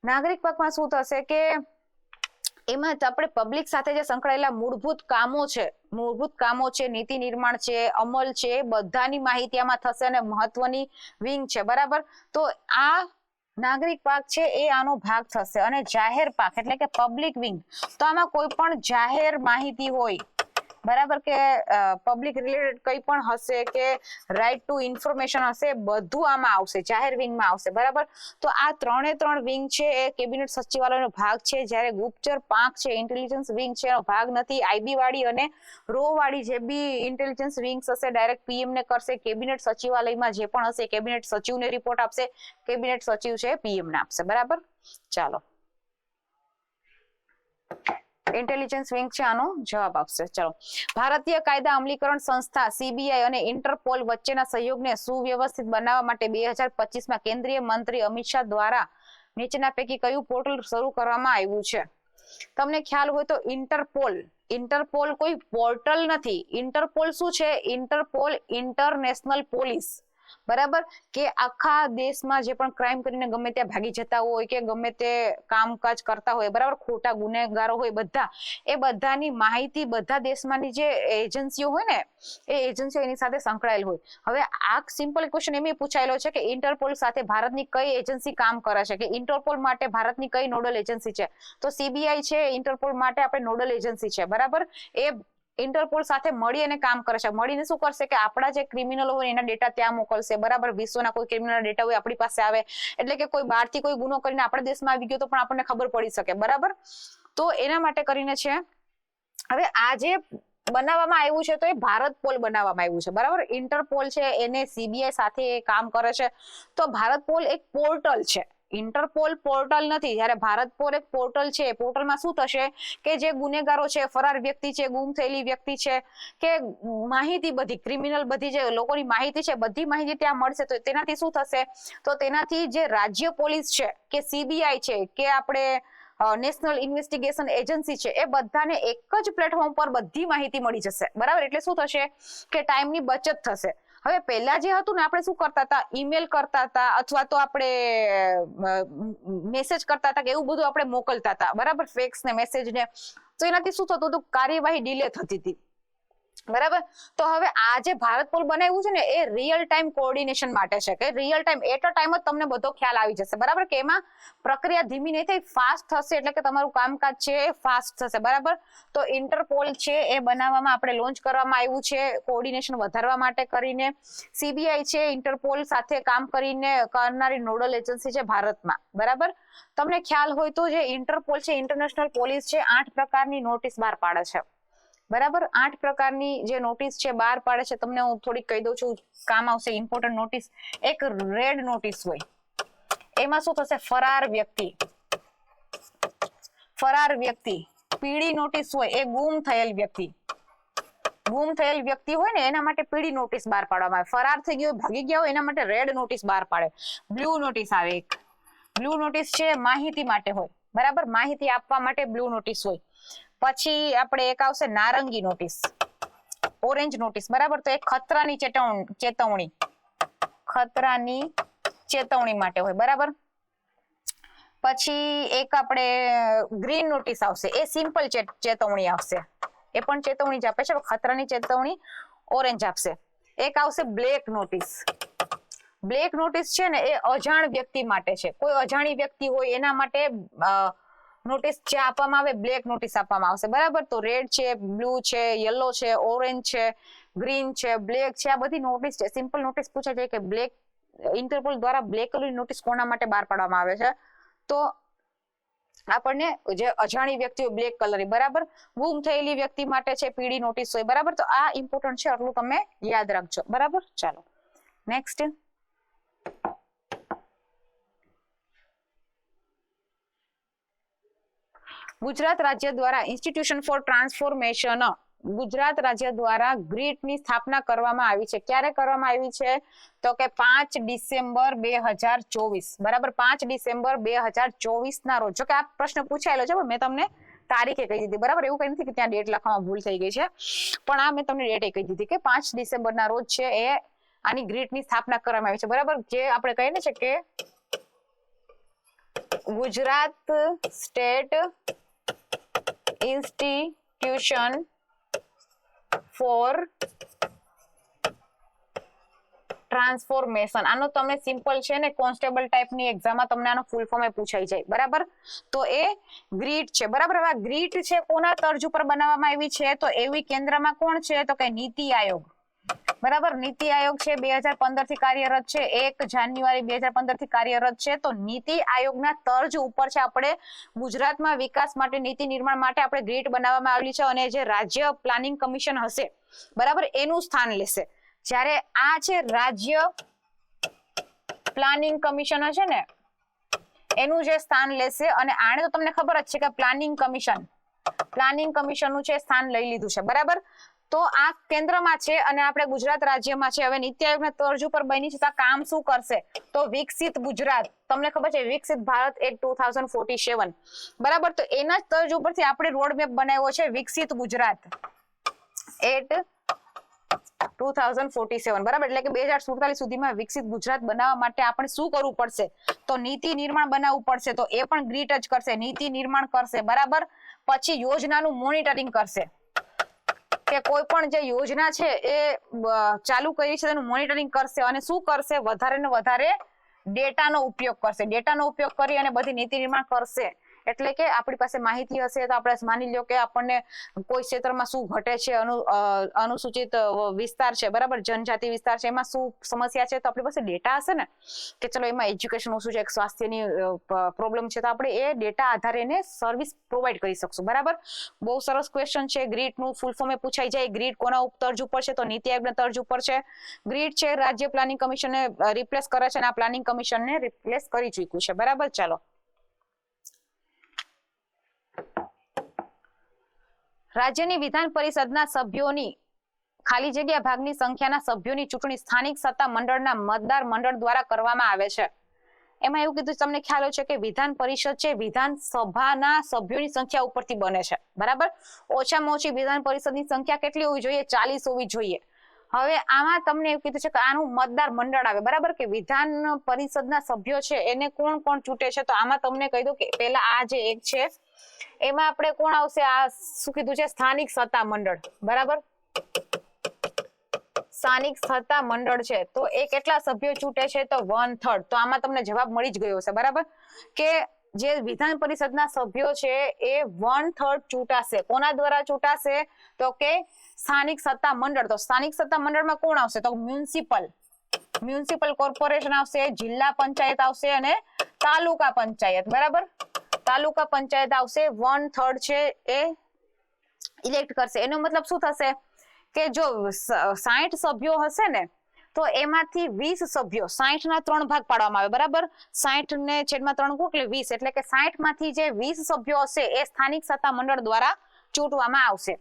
નાગરિક પાંખમાં શું થશે કે એમાં આપણે પબ્લિક સાથે જે સંકળાયેલા મૂળભૂત કામો છે, નીતિ નિર્માણ છે, અમલ છે, બધાની માહિતી આમાં થશે અને મહત્વની વિંગ છે. બરાબર, તો આ નાગરિક પાંખ છે એ આનો ભાગ થશે. અને જાહેર પાંખ એટલે કે પબ્લિક વિંગ, તો આમાં કોઈ પણ જાહેર માહિતી હોય બરાબર કે પબ્લિક રિલેટેડ કંઈ પણ હશે કે રાઈટ ટુ ઇન્ફોર્મેશન હશે બધું આમાં આવશે, જાહેર વિંગમાં આવશે. બરાબર, તો આ 3 વિંગ છે એ કેબિનેટ સચિવાલયનો ભાગ છે, જ્યારે ગુપ્તચર પાંખ છે ઇન્ટેલિજન્સ વિંગ છે એનો ભાગ નથી. આઈબી વાળી અને રો વાળી જે બી ઇન્ટેલિજન્સ વિંગ્સ હશે ડાયરેક્ટ પીએમ ને કરશે. કેબિનેટ સચિવાલયમાં જે પણ હશે કેબિનેટ સચિવને રિપોર્ટ આપશે, કેબિનેટ સચિવ છે પીએમ ને આપશે. બરાબર, ચાલો ઇન્ટેલિજન્સ વિંગ છે આનો જવાબ આપશે. ચલો, ભારતીય કાયદા અમલીકરણ સંસ્થા સીબીઆઈ અને ઇન્ટરપોલ વચ્ચેના સહયોગને સુવ્યવસ્થિત બનાવવા માટે 2025માં કેન્દ્રીય મંત્રી અમિત શાહ દ્વારા નીચેના પૈકી કયું પોર્ટલ શરૂ કરવામાં આવ્યું છે? તમને ખ્યાલ હોય તો ઇન્ટરપોલ કોઈ પોર્ટલ નથી. ઇન્ટરપોલ શું છે? Interpol international police. બરાબર, કે આખા દેશમાં જે પણ ક્રાઇમ કરીને ગમે ત્યાં ભાગી જતા હોય કે ગમે તે કામકાજ કરતા હોય, બરાબર, ખોટા ગુનેગારો હોય, બધાની માહિતી બધા દેશમાંની જે એજન્સીઓ હોય ને એ એજન્સીઓ એની સાથે સંકળાયેલ હોય. હવે આ સિમ્પલ ક્વેશ્ચન એમ પૂછાયેલો છે કે ઇન્ટરપોલ સાથે ભારતની કઈ એજન્સી કામ કરે છે, કે ઇન્ટરપોલ માટે ભારતની કઈ નોડલ એજન્સી છે? તો સીબીઆઈ છે ઇન્ટરપોલ માટે આપણે નોડલ એજન્સી છે. બરાબર, એ ઇન્ટરપોલ સાથે મળી અને કામ કરે છે. મળીને શું કરશે કે આપણા જે ક્રિમિનલો હોય એના ડેટા ત્યાં મોકલશે. બરાબર, વિશ્વના કોઈ ક્રિમિનલ ડેટા હોય આપણી પાસે આવે, એટલે કે કોઈ બહારથી કોઈ ગુનો કરીને આપણા દેશમાં આવી ગયો તો પણ આપણને ખબર પડી શકે. બરાબર, તો એના માટે કરીને છે. હવે આ જે બનાવવામાં આવ્યું છે તો એ ભારત પોલ બનાવવામાં આવ્યું છે. બરાબર, ઇન્ટરપોલ છે એને સીબીઆઈ સાથે કામ કરે છે. તો ભારત પોલ એક પોર્ટલ છે, ઇન્ટરપોલ પોર્ટલ નથી. જ્યારે ભારત પોલ એક પોર્ટલ છે, પોર્ટલમાં શું થશે કે જે ગુનેગારો છે, ફરાર વ્યક્તિ છે, ગુમ થયેલી વ્યક્તિ છે, કે માહિતી બધી ક્રિમિનલ બધી જે લોકોની માહિતી છે બધી માહિતી ત્યાં મળશે. તો તેનાથી શું થશે? તો તેનાથી જે રાજ્ય પોલીસ છે કે સીબીઆઈ છે કે આપણે નેશનલ ઇન્વેસ્ટિગેશન એજન્સી છે એ બધાને એક જ પ્લેટફોર્મ પર બધી માહિતી મળી જશે. બરાબર, એટલે શું થશે કે ટાઈમની બચત થશે. હવે પહેલા જે હતું ને આપણે શું કરતા હતા, ઈમેલ કરતા હતા અથવા તો આપણે મેસેજ કરતા હતા કે એવું બધું આપણે મોકલતા હતા. બરાબર, ફેક્સ ને મેસેજ ને, તો એનાથી શું થતું હતું? કાર્યવાહી ડિલે થતી હતી. બરાબર, તો હવે આ જે ભારત પોલ બનાવ્યું છે ને એ રિયલ ટાઈમ કોઓર્ડિનેશન માટે છે, કે real time at a time જ તમને બધો ખ્યાલ આવી જશે. બરાબર, કે એમાં પ્રક્રિયા ધીમી નહીં થઈ, ફાસ્ટ થશે, એટલે કે તમારું કામકાજ છે એ ફાસ્ટ થશે. બરાબર, તો ઇન્ટરપોલ છે એ બનાવવામાં આપણે લોન્ચ કરવામાં આવ્યું છે કોઓર્ડિનેશન વધારવા માટે કરીને. સીબીઆઈ છે ઇન્ટરપોલ સાથે કામ કરીને કરનારી નોડલ એજન્સી છે ભારતમાં. બરાબર, તમને ખ્યાલ હોય તો જે ઇન્ટરપોલ છે ઇન્ટરનેશનલ પોલીસ છે 8 પ્રકારની નોટિસ બહાર પાડે છે. બરાબર, 8 પ્રકારની જે નોટિસ છે બહાર પાડે છે. તમને હું થોડીક કહી દઉં છું, કામ આવશે. ઇમ્પોર્ટન્ટ નોટિસ, એક રેડ નોટિસ હોય, એમાં શું થશે? ફરાર વ્યક્તિ. પીળી નોટિસ હોય એ ગુમ થયેલ વ્યક્તિ હોય ને એના માટે પીળી નોટિસ બહાર પાડવામાં આવે. ફરાર થઈ ગયો, ભાગી ગયા હોય એના માટે રેડ નોટિસ બહાર પાડે. બ્લુ નોટિસ આવે એક. બ્લુ નોટિસ છે માહિતી માટે હોય. બરાબર, માહિતી આપવા માટે બ્લુ નોટિસ હોય. પછી આપણે એક આવશે નારંગી નોટિસ, ઓરેન્જ નોટિસ. બરાબર, તો એ ખતરાની ચેતવણી માટે હોય. બરાબર, પછી એક આપણે ગ્રીન નોટિસ આવશે, એ સિમ્પલ ચેતવણી આવશે, એ પણ ચેતવણી જ આપે છે, ખતરાની ચેતવણી ઓરેન્જ આપશે. એક આવશે બ્લેક નોટિસ. બ્લેક નોટિસ છે ને એ અજાણ વ્યક્તિ માટે છે. કોઈ અજાણી વ્યક્તિ હોય એના માટે નોટિસ જે આપવામાં આવે બ્લેક નોટિસ આપવામાં આવશે. બરાબર, તો રેડ છે, બ્લુ છે, યલો છે, ઓરેન્જ છે, ગ્રીન છે, બ્લેક છે, આ બધી નોટિસ છે. સિમ્પલ નોટિસ પૂછાય છે કે બ્લેક, ઇન્ટરપોલ દ્વારા બ્લેક કલરની નોટિસ કોના માટે બહાર પાડવામાં આવે છે? તો આપણને જે અજાણી વ્યક્તિ હોય બ્લેક કલરની. બરાબર, ગુમ થયેલી વ્યક્તિ માટે છે પીળી નોટિસ હોય. બરાબર, તો આ ઇમ્પોર્ટન્ટ છે, આટલું તમે યાદ રાખજો. બરાબર, ચાલો નેક્સ્ટ. ગુજરાત રાજ્ય દ્વારા ઇન્સ્ટિટ્યુશન ફોર ટ્રાન્સફોર્મેશન, ગુજરાત રાજ્ય દ્વારા ગ્રીટની સ્થાપના કરવામાં આવી છે. ક્યારે કરવામાં આવી છે? તો કે 5 ડિસેમ્બર 2024. બરાબર, 5 ડિસેમ્બર 2024 ના રોજ. જો કે આ પ્રશ્ન પૂછાયેલો છે પણ મેં તમને તારીખે કહી દીધી. બરાબર, એવું કઈ નથી કે ત્યાં ડેટ લખવામાં ભૂલ થઈ ગઈ છે, પણ આ મેં તમને ડેટ કહી દીધી કે 5 ડિસેમ્બર ના રોજ છે એ આની ગ્રીટની સ્થાપના કરવામાં આવી છે. બરાબર, જે આપણે કહીએ ને છે કે Gujarat state institution for transformation. આનો તમને સિમ્પલ છે ને કોન્સ્ટેબલ ટાઈપની એક્ઝામમાં તમને આનો ફૂલ ફોર્મ પૂછાઈ જાય, બરાબર. તો એ ગ્રીડ છે, બરાબર. હવે ગ્રીડ છે કોના તર્જ ઉપર બનાવવામાં આવી છે? તો એવી કેન્દ્રમાં કોણ છે? તો કે નીતિ આયોગ, બરાબર. નીતિ આયોગ છે 2015 થી કાર્યરત છે, 1 જાન્યુઆરી 2015 થી કાર્યરત છે. તો નીતિ આયોગના તર્જ ઉપર છે આપણે ગુજરાતમાં વિકાસ માટે, નીતિ નિર્માણ માટે આપણે ગ્રીડ બનાવવામાં આવેલી છે, અને જે રાજ્ય પ્લાનિંગ કમિશન હશે, બરાબર, એનું સ્થાન લેશે. જ્યારે આ છે રાજ્ય પ્લાનિંગ કમિશન હશે ને, એનું જે સ્થાન લેશે, અને આને તો તમને ખબર જ છે કે પ્લાનિંગ કમિશનનું છે સ્થાન લઈ લીધું છે, બરાબર. તો આ કેન્દ્રમાં છે અને આપણે ગુજરાત રાજ્યમાં છે. હવે નીતિ આયોગના તર્જ ઉપર બની છે, તો આ કામ શું કરશે? તો વિકસિત ગુજરાત, તમને ખબર છે વિકસિત ભારત એક્ટ 2047, બરાબર. તો એના જ તર્જ ઉપરથી આપણે રોડ મેપ બનાવ્યો છે વિકસિત ગુજરાત એક્ટ 2047, બરાબર. એટલે કે 2047 સુધીમાં વિકસિત ગુજરાત બનાવવા માટે આપણે શું કરવું પડશે? તો નીતિ નિર્માણ બનાવવું પડશે. તો એ પણ ગ્રીડ જ કરશે, નીતિ નિર્માણ કરશે, બરાબર. પછી યોજનાનું મોનિટરિંગ કરશે, કે કોઈ પણ જે યોજના છે એ ચાલુ કરી છે તેનું મોનિટરિંગ કરશે, અને શું કરશે? વધારે ને વધારે ડેટાનો ઉપયોગ કરશે. ડેટાનો ઉપયોગ કરી અને બધી નીતિ નિર્માણ કરશે. એટલે કે આપણી પાસે માહિતી હશે તો આપણે માની લો કે આપણને કોઈ ક્ષેત્રમાં શું ઘટે છે, અનુસૂચિત વિસ્તાર છે, બરાબર, જનજાતિ વિસ્તાર છે, એમાં શું સમસ્યા છે, તો આપણી પાસે ડેટા હશે ને કે ચલો એમાં એજ્યુકેશન ઓછું છે, સ્વાસ્થ્યની પ્રોબ્લેમ છે, તો આપણે એ ડેટા આધારે એને સર્વિસ પ્રોવાઈડ કરી શકશું, બરાબર. બહુ સરસ ક્વેશ્ચન છે. ગ્રીડનું ફૂલ ફોર્મ પૂછાઈ જાય. ગ્રીડ કોના તર્જ ઉપર છે? તો નીતિ આયોગના તર્જ ઉપર છે. ગ્રીડ છે રાજ્ય પ્લાનિંગ કમિશનને રિપ્લેસ કરે છે, અને આ પ્લાનિંગ કમિશનને રિપ્લેસ કરી ચૂક્યું છે, બરાબર. ચાલો, રાજ્યની વિધાન પરિષદના સભ્યોની ખાલી જગ્યા ભાગની સંખ્યાના સભ્યોની ચૂંટણી સ્થાનિક સત્તા મંડળના મતદાર મંડળ દ્વારા કરવામાં આવે છે. એમાં એવું કીધું, તમને ખ્યાલ છે કે વિધાન પરિષદ છે વિધાનસભાના સભ્યોની સંખ્યા ઉપરથી બને છે, બરાબર. ઓછામાં ઓછી વિધાન પરિષદની સંખ્યા કેટલી હોવી જોઈએ? 40 હોવી જોઈએ. હવે આમાં તમને એવું કીધું છે કે આનું મતદાર મંડળ આવે, બરાબર, કે વિધાન પરિષદના સભ્યો છે એને કોણ કોણ ચૂંટે છે? તો આમાં તમને કહી દઉં કે પેલા આ જે એક છે એમાં આપણે કોણ આવશે? આ શું કીધું છે? સ્થાનિક સત્તા મંડળ, બરાબર. સ્થાનિક સત્તા મંડળ છે તો એ કેટલા સભ્યો ચૂંટે છે? તો 1/3. તો આમાં તમને જવાબ મળી જ ગયો હશે, બરાબર, કે જે વિધાન પરિષદના સભ્યો છે એ 1/3 ચૂંટાશે. કોના દ્વારા ચૂંટાશે? તો કે સ્થાનિક સત્તા મંડળ. તો સ્થાનિક સત્તા મંડળમાં કોણ આવશે? તો મ્યુનિસિપલ કોર્પોરેશન આવશે, જિલ્લા પંચાયત આવશે, અને તાલુકા પંચાયત, બરાબર. તાલુકા પંચાયત આવશે. 1/3 છે એ ઇલેક્ટ કરશે. એનો મતલબ શું થશે કે જો 60 સભ્યો હશે ને તો એમાંથી 20 સભ્યો, 60 ના 3 ભાગ પાડવામાં આવે, બરાબર. 60 ને છેદમાં 3 એટલે 20, એટલે કે 60 માંથી જે 20 સભ્યો હશે એ સ્થાનિક સત્તા મંડળ દ્વારા ચૂંટવામાં આવશે.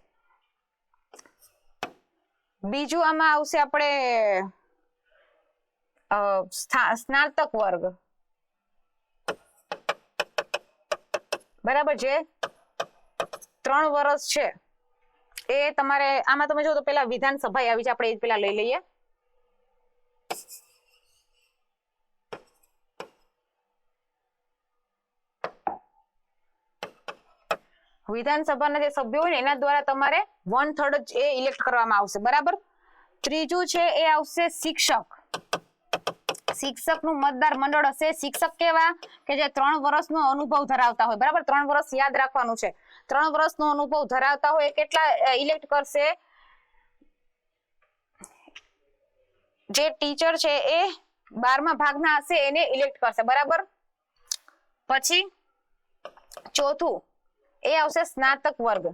બીજું આમાં આવશે આપણે સ્નાતક વર્ગ, બરાબર. જે 3 વર્ષ છે એ તમારે આમાં તમે જો તો પેલા વિધાનસભા આવી છે, આપણે એ પેલા લઈ લઈએ. વિધાનસભાના જે સભ્યો હોય ને એના દ્વારા તમારે 1/3 જ એ ઇલેક્ટ કરવામાં આવશે, બરાબર. ત્રીજું છે એ આવશે શિક્ષક. શિક્ષકનું મતદાર મંડળ હશે. શિક્ષક કેવા? કે જે 3 વર્ષનો અનુભવ ધરાવતા હોય, બરાબર. 3 વર્ષ યાદ રાખવાનું છે. 3 વર્ષનો અનુભવ ધરાવતા હોય કેટલા ઇલેક્ટ કરશે? જે ટીચર છે એ 12મા ભાગના હશે એને ઇલેક્ટ કરશે, બરાબર. પછી ચોથું એ આવશે સ્નાતક વર્ગ.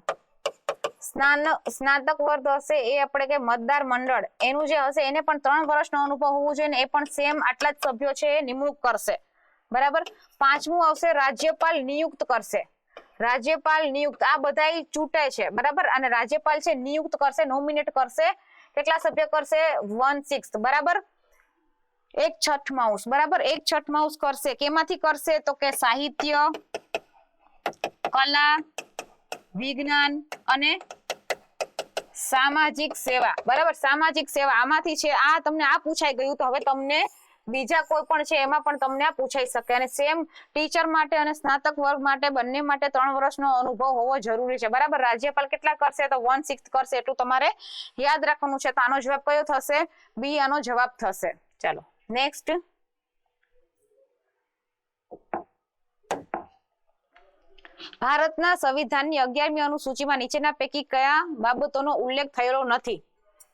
સ્નાતક વર્ગ હશે એ આપણે કે મતદાર મંડળ એનું જે હશે એને પણ 3 વર્ષનો અનુભવ હોવો જોઈએ, ને એ પણ સેમ આટલા જ સભ્યો છે એ નિમણૂક કરશે, બરાબર. 5મું આવશે રાજ્યપાલ નિયુક્ત કરશે. રાજ્યપાલ નિયુક્ત, આ બધાય ચૂંટાય છે, બરાબર, અને રાજ્યપાલ છે નિયુક્ત કરશે, નોમિનેટ કરશે. કેટલા સભ્ય કરશે? 1/6, બરાબર. 1/6, બરાબર. 1/6 કરશે. કેમાંથી કરશે? તો કે સાહિત્ય, કલા, વિજ્ઞાન અને સામાજિક સેવા, બરાબર. સામાજિક સેવા આમાંથી છે. આ તમને આ પૂછાઈ ગયું, તો હવે તમને બીજા કોઈ પણ છે એમાં પણ તમને આ પૂછાઈ શકે. અને સેમ ટીચર માટે અને સ્નાતક વર્ગ માટે બંને માટે 3 વર્ષનો અનુભવ હોવો જરૂરી છે, બરાબર. રાજ્યપાલ કેટલા કરશે? તો 1/6 કરશે. એટલું તમારે યાદ રાખવાનું છે. તો આનો જવાબ કયો થશે? બી આનો જવાબ થશે. ચાલો નેક્સ્ટ, ભારતના સંવિધાનની 11મી અનુસૂચિમાં નીચેના પૈકી કયા બાબતોનો ઉલ્લેખ થયેલો નથી?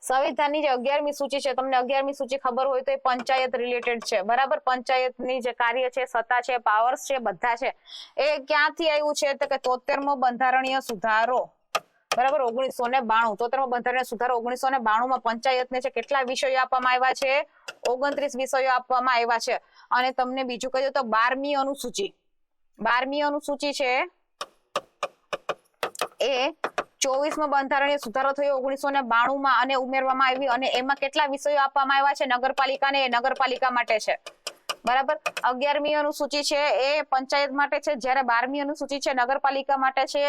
સંવિધાનની જે 11મી સૂચિ છે, તમને 11મી સૂચિ ખબર હોય તો એ પંચાયત રિલેટેડ છે, બરાબર. પંચાયતની જે કાર્ય છે, સત્તા છે, પાવર્સ છે, બધા છે એ ક્યાંથી આવ્યું છે? તો કે 73મો બંધારણીય સુધારો, બરાબર, 1992. 73મો બંધારણીય સુધારો 1992 માં પંચાયતને છે કેટલા વિષયો આપવામાં આવ્યા છે? 29 વિષયો આપવામાં આવ્યા છે. અને તમને બીજું કહ્યું તો 12મી અનુસૂચિ, 12મી અનુસૂચિ છે એ 24મો બંધારણીય સુધારો થયો 1992 માં અને ઉમેરવામાં આવી, અને એમાં કેટલા વિષયો આપવામાં આવ્યા છે? નગરપાલિકાને, એ નગરપાલિકા માટે છે, બરાબર. 11મી અનુસૂચિ છે એ પંચાયત માટે છે, જ્યારે 12મી અનુસૂચિ છે નગરપાલિકા માટે છે.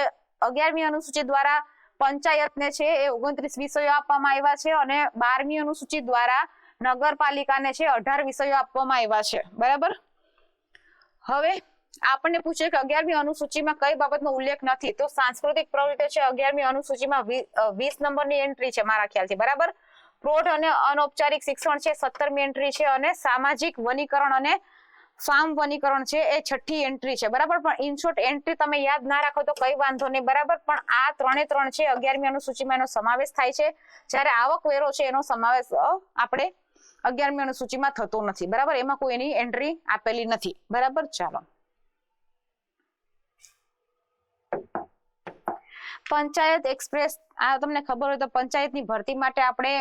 11મી અનુસૂચિ દ્વારા પંચાયતને છે એ 29 વિષયો આપવામાં આવ્યા છે, અને 12મી અનુસૂચિ દ્વારા નગરપાલિકાને છે 18 વિષયો આપવામાં આવ્યા છે, બરાબર. હવે આપણને પૂછે કે 11મી અનુસૂચિમાં કઈ બાબતનો ઉલ્લેખ નથી? તો સાંસ્કૃતિક પ્રવૃત્તિઓ છે 11મી અનુસૂચિમાં 20 નંબરની એન્ટ્રી છે મારા ખ્યાલથી, બરાબર. પ્રૌઢ અને અનૌપચારિક શિક્ષણ છે 17મી એન્ટ્રી છે, અને સામાજિક વનીકરણ અને ફાર્મ વનીકરણ છે એ 6ઠ્ઠી એન્ટ્રી છે, બરાબર. પણ ઇન શોર્ટ એન્ટ્રી તમે યાદ ના રાખો તો કઈ વાંધો નહીં, બરાબર. પણ આ 3 છે 11મી અનુસૂચિમાં એનો સમાવેશ થાય છે, જ્યારે આવકવેરો છે એનો સમાવેશ આપણે 11મી અનુસૂચિમાં થતો નથી, બરાબર. એમાં કોઈ એની એન્ટ્રી આપેલી નથી, બરાબર. ચાલો, પંચાયત એક્સપ્રેસ, આ તમને ખબર હોય તો પંચાયતની ભરતી માટે આપણે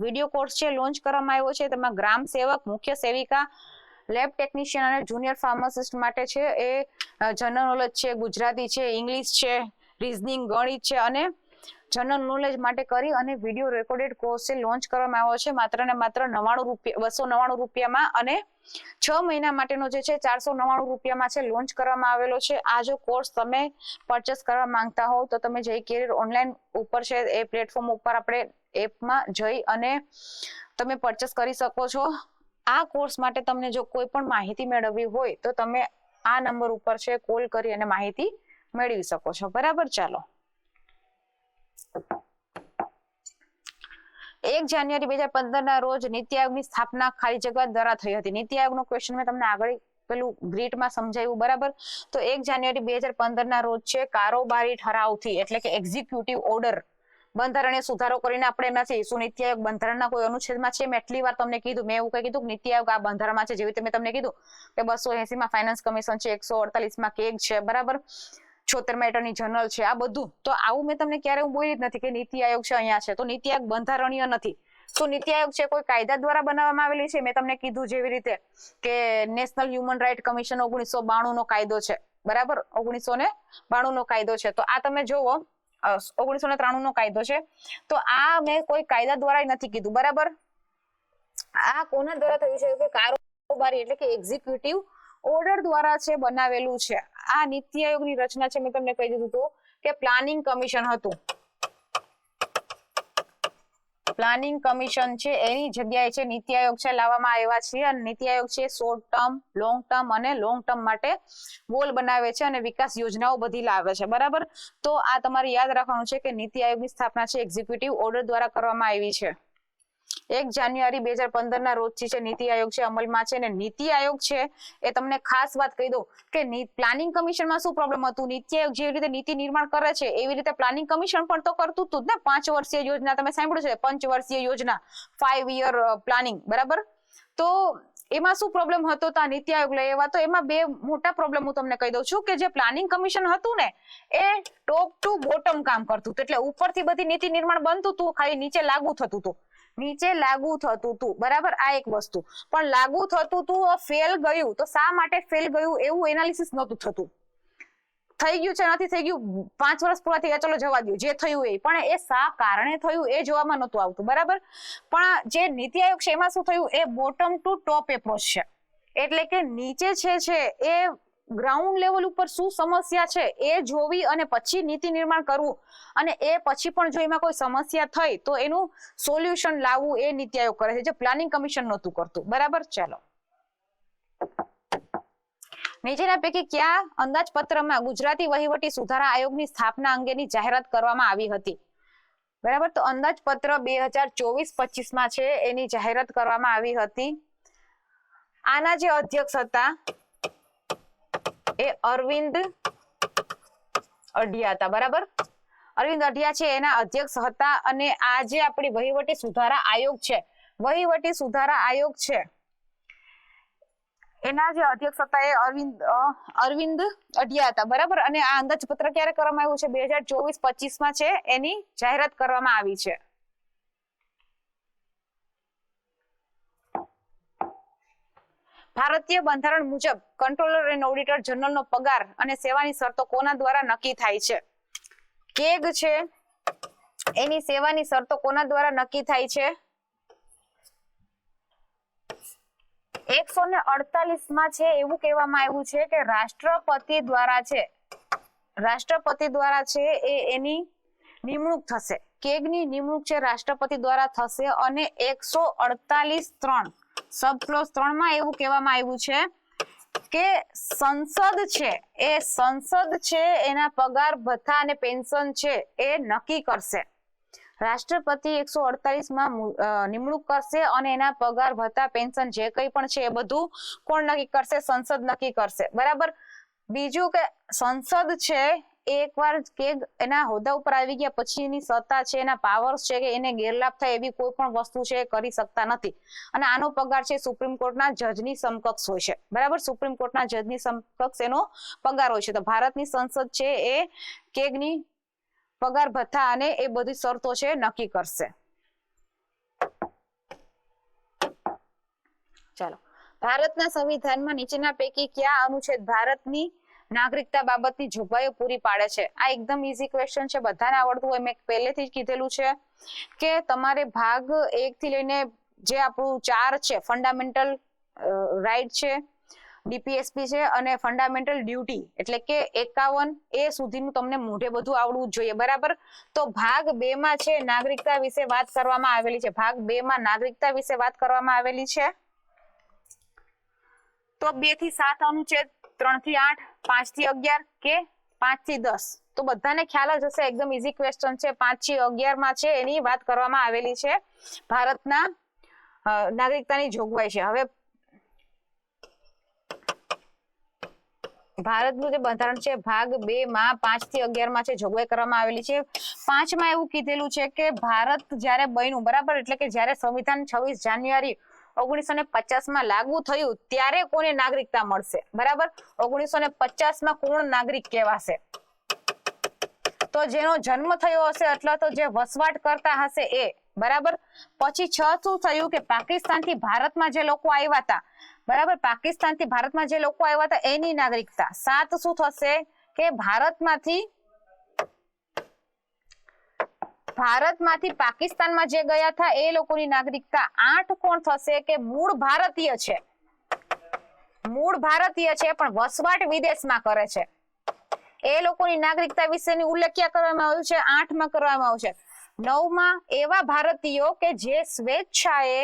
વિડીયો કોર્સ છે લોન્ચ કરવામાં આવ્યો છે. તેમાં ગ્રામ સેવક, મુખ્ય સેવિકા, લેબ ટેકનિશિયન અને જુનિયર ફાર્માસિસ્ટ માટે છે એ જનરલ નોલેજ છે, ગુજરાતી છે, ઇંગ્લિશ છે, રીઝનિંગ, ગણિત છે, અને જનરલ નોલેજ માટે કરી અને વિડીયો રેકોર્ડેડ કોર્સ છે લોન્ચ કરવામાં આવ્યો છે, માત્ર ને માત્ર 299 રૂપિયામાં, અને 6 મહિના માટેનો જે છે 499 રૂપિયામાં છે લોન્ચ કરવામાં આવેલો છે. આ જો કોર્સ તમે પરચેસ કરવા માંગતા હોવ તો તમે જય કેરિયર ઓનલાઈન ઉપર છે એ પ્લેટફોર્મ ઉપર આપણે એપમાં જઈ અને તમે પરચેસ કરી શકો છો. આ કોર્સ માટે તમને જો કોઈ પણ માહિતી મેળવવી હોય તો તમે આ નંબર ઉપર છે કોલ કરી અને માહિતી મેળવી શકો છો, બરાબર. ચાલો, 1 જાન્યુઆરી 2015 ના રોજ નીતિ આયોગની સ્થાપના ખાલી જગ્યા દ્વારા થઈ હતી. નીતિ આયોગનો ક્વેશ્ચન મેં તમને આગળ પેલું ગ્રીડમાં સમજાવ્યું, બરાબર. તો 1 જાન્યુઆરી 2015 ના રોજ છે કારોબારી ઠરાવથી, એટલે કે એક્ઝિક્યુટિવ ઓર્ડર, બંધારણીય સુધારો કરીને આપણે નથી. શું નીતિ આયોગ બંધારણના કોઈ અનુચ્છેદમાં છે? મેં એટલી વાર તમને કીધું, મેં એવું કઈ કીધું કે નીતિ આયોગ આ બંધારણમાં છે, જેવી રીતે મેં તમને કીધું કે 280 માં ફાઇનાન્સ કમિશન છે, 148 માં કેગ છે, બરાબર, 76 માં એટર્ની જનરલ છે, આ બધું. તો આવું મેં તમને ક્યારે હું બોલી જ નથી કે નીતિ આયોગ છે અહીંયા છે. તો નીતિ આયોગ બંધારણીય નથી. શું નીતિ આયોગ છે કોઈ કાયદા દ્વારા બનાવવામાં આવેલી છે? મેં તમને કીધું જેવી રીતે કે નેશનલ હ્યુમન રાઇટ કમિશન 1992 નો કાયદો છે, બરાબર, 1992 નો કાયદો છે. તો આ તમે જોવો 1993 નો કાયદો છે. તો આ મેં કોઈ કાયદા દ્વારા નથી કીધું, બરાબર. આ કોના દ્વારા થયું છે? કે કારોબારી એટલે કે એક્ઝિક્યુટિવ ઓર્ડર દ્વારા છે બનાવેલું છે. આ નીતિ આયોગની રચના છે મેં તમને કહી દીધું હતું કે પ્લાનિંગ કમિશન હતું. પ્લાનિંગ કમિશન છે એની જગ્યાએ છે નીતિ આયોગ છે લાવવામાં આવ્યા છે, અને નીતિ આયોગ છે શોર્ટ ટર્મ, લોંગ ટર્મ અને લોંગ ટર્મ માટે ગોલ બનાવે છે અને વિકાસ યોજનાઓ બધી લાવે છે, બરાબર. તો આ તમારે યાદ રાખવાનું છે કે નીતિ આયોગની સ્થાપના છે એક્ઝિક્યુટિવ ઓર્ડર દ્વારા કરવામાં આવી છે. 1 જાન્યુઆરી 2015 ના રોજ છે નીતિ આયોગ છે અમલમાં છે. અને નીતિ આયોગ છે એ તમને ખાસ વાત કહી દઉં કે પ્લાનિંગ કમિશનમાં શું પ્રોબ્લેમ હતું? નીતિ આયોગ જેવી રીતે નીતિ નિર્માણ કરે છે એવી રીતે પ્લાનિંગ કમિશન પણ તો કરતું હતું ને. 5 વર્ષીય યોજના તમે સાંભળ્યું છે, પંચવર્ષીય યોજના, 5 યર પ્લાનિંગ, બરાબર. તો એમાં શું પ્રોબ્લેમ હતો? તો આ નીતિ આયોગ લઈ આવ્યા. તો એમાં 2 મોટા પ્રોબ્લેમ હું તમને કહી દઉં છું કે જે પ્લાનિંગ કમિશન હતું ને એ ટોપ ટુ બોટમ કામ કરતું હતું, એટલે ઉપરથી બધી નીતિ નિર્માણ બનતું હતું, ખાલી નીચે લાગુ થતું હતું, બરાબર. આ એક વસ્તુ. પણ લાગુ થતું હતું, ફેલ ગયું. તો શા માટે ફેલ ગયું એવું એનાલિસિસ નહોતું થતું. થઈ ગયું છે, નથી થઈ ગયું, 5 વર્ષ પૂરા થઈ ગયા, ચલો જવા દો, જે થયું એ, પણ એ શા કારણે થયું એ જોવામાં નહોતું આવતું, બરાબર. પણ જે નીતિ આયોગ છે એમાં શું થયું? એ બોટમ ટુ ટોપ એપ્રોચ છે, એટલે કે નીચે છે એ ગ્રાઉન્ડ લેવલ ઉપર શું સમસ્યા છે એ જોવી અને પછી નીતિ નિર્માણ કરવું, અને એ પછી પણ જો એમાં કોઈ સમસ્યા થઈ તો એનું સોલ્યુશન લાવવું એ નીતિ આયોગ કરે છે, જે પ્લાનિંગ કમિશન નહોતું કરતું, બરાબર. ચાલો, નીચેના પૈકી કયા અંદાજપત્રમાં ગુજરાતી વહીવટી સુધારા આયોગની સ્થાપના અંગેની જાહેરાત કરવામાં આવી હતી? બરાબર. તો અંદાજપત્ર 2024-25 માં છે એની જાહેરાત કરવામાં આવી હતી. આના જે અધ્યક્ષ હતા એ અરવિંદ અઢિયા હતા. બરાબર. અરવિંદ અઢિયા છે એના અધ્યક્ષ હતા. અને આ જે આપણી વહીવટી સુધારા આયોગ છે, વહીવટી સુધારા આયોગ છે એના જે અધ્યક્ષ હતા એ અરવિંદ અઢિયા હતા. બરાબર. અને આ અંદાજપત્ર ક્યારે કરવામાં આવ્યું છે? 2024-25 માં છે એની જાહેરાત કરવામાં આવી છે. ભારતીય બંધારણ મુજબ કંટ્રોલર અને ઓડિટર જનરલનો પગાર અને સેવાની શરતો કોના દ્વારા નક્કી થાય છે? કેગ છે એની સેવાની શરતો કોના દ્વારા નક્કી થાય છે? 148 માં છે એવું કહેવામાં આવ્યું છે કે રાષ્ટ્રપતિ દ્વારા છે, રાષ્ટ્રપતિ દ્વારા છે એની નિમણૂક થશે. કેગની નિમણૂક છે રાષ્ટ્રપતિ દ્વારા થશે. અને 148(3) સબ ક્લોઝ 3 માં એવું કહેવામાં આવ્યું છે કે સંસદ છે એના પગાર ભથ્થા અને પેન્શન છે એ નક્કી કરશે. રાષ્ટ્રપતિ 148 માં નિમણૂક કરશે અને એના પગાર ભથ્થા પેન્શન જે કંઈ પણ છે એ બધું કોણ નક્કી કરશે? સંસદ નક્કી કરશે. બરાબર. બીજું કે સંસદ છે એકવાર કે એના હોદ્દા ઉપર આવી ગયા પછીની સત્તા છે, એના પાવર્સ છે કે એને ગેરલાભ થાય એવી કોઈ પણ વસ્તુ છે કરી શકતા નથી. અને આનો પગાર છે સુપ્રીમ કોર્ટના જજની સમકક્ષ હોય છે. બરાબર. સુપ્રીમ કોર્ટના જજની સમકક્ષ એનો પગાર હોય છે. તો ભારતની સંસદ છે એ કેગની પગાર ભથ્થા અને એ બધી શરતો છે નક્કી કરશે. ચાલો. ભારતના સંવિધાનમાં નીચેના પૈકી કયા અનુચ્છેદ ભારતની નાગરિકતા બાબતની જોગવાઈઓ પૂરી પાડે છે? આ એકદમ ઈઝી ક્વેશ્ચન છે, બધાને આવડતું હોય. મેં પહેલેથી જ કીધેલું છે કે તમારે ભાગ 1 થી લઈને જે આપણું 4 છે ફંડામેન્ટલ રાઈટ છે, ડીપીએસપી છે અને ફંડામેન્ટલ ડ્યુટી એટલે કે 51A સુધીનું તમને મોઢે બધું આવડવું જોઈએ. બરાબર. તો ભાગ 2 માં છે નાગરિકતા વિશે વાત કરવામાં આવેલી છે. ભાગ 2 માં નાગરિકતા વિશે વાત કરવામાં આવેલી છે. તો 2 થી 7 અનુચ્છેદ, 3 થી 8, 5 થી 11 કે 5 થી 10. તો બધાને ખ્યાલ જ હશે, એકદમ ઈઝી ક્વેશ્ચન છે. 5 થી 11 માં છે એની વાત કરવામાં આવેલી છે. ભારતના નાગરિકતાની જોગવાઈ છે. હવે ભારતનું જે બંધારણ છે ભાગ 2 માં 5 થી 11 માં છે જોગવાઈ કરવામાં આવેલી છે. 5 માં એવું કીધેલું છે કે ભારત જ્યારે બન્યું, બરાબર, એટલે કે જ્યારે સંવિધાન 26 જાન્યુઆરી 1950 માં લાગુ થયું ત્યારે કોને નાગરિકતા મળશે? બરાબર. 1950 માં કોણ નાગરિક કહેવાશે? તો જેનો જન્મ થયો હશે એટલે તો જે વસવાટ કરતા હશે એ. બરાબર. પછી 6 શું થયું કે પાકિસ્તાનથી ભારતમાં જે લોકો આવ્યા હતા, બરાબર, પાકિસ્તાનથી ભારતમાં જે લોકો આવ્યા હતા એની નાગરિકતા. 7 શું થશે કે ભારતમાંથી પાકિસ્તાનમાં જે ગયા હતા એ લોકોની નાગરિકતા. 8 કોણ થશે કે મૂળ ભારતીય છે, પણ વસવાટ વિદેશમાં કરે છે એ લોકોની નાગરિકતા વિશેની ઉલ્લેખ ક્યાં કરવામાં આવ્યો છે? 8 માં કરવામાં આવ્યો છે. 9 માં એવા ભારતીયો કે જે સ્વેચ્છાએ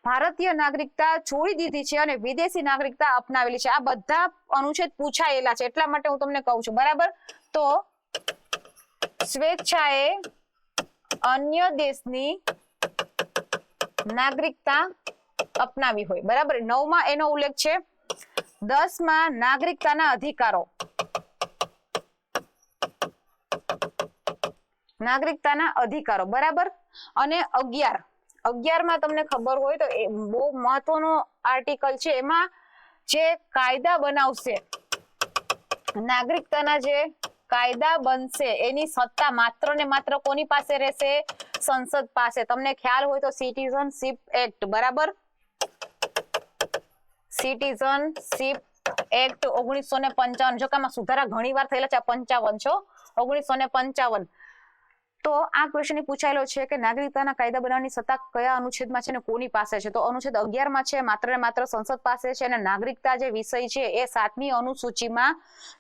ભારતીય નાગરિકતા છોડી દીધી છે અને વિદેશી નાગરિકતા અપનાવેલી છે. આ બધા અનુચ્છેદ પૂછાયેલા છે એટલા માટે હું તમને કહું છું. બરાબર. તો સ્વેચ્છાએ અન્ય દેશની નાગરિકતા અપનાવી હોય. બરાબર. 9 માં એનો ઉલ્લેખ છે. 10 માં નાગરિકતાના અધિકારો, બરાબર. અને 11 માં તમને ખબર હોય તો એ બહુ મહત્વનો આર્ટિકલ છે. એમાં જે કાયદા બનાવશે, નાગરિકતાના જે કાયદા બનશે એની સત્તા માત્ર ને માત્ર કોની પાસે રહેશે? સંસદ પાસે. તમને ખ્યાલ હોય તો સિટીઝનશીપ એક્ટ, બરાબર, સિટીઝનશીપ એક્ટ 1955. જો કે આમાં સુધારા ઘણી વાર થયેલા છે. 55 છો 1955. તો આ ક્વેશ્ચન પૂછાયેલો છે કે નાગરિકતાના કાયદા બનાવવાની સત્તા કયા અનુચ્છેદમાં છે અને કોની પાસે છે? તો અનુચ્છેદ 11 માં છે, માત્ર ને માત્ર સંસદ પાસે છે. અને નાગરિકતા જે વિષય છે એ 7મી અનુસૂચિમાં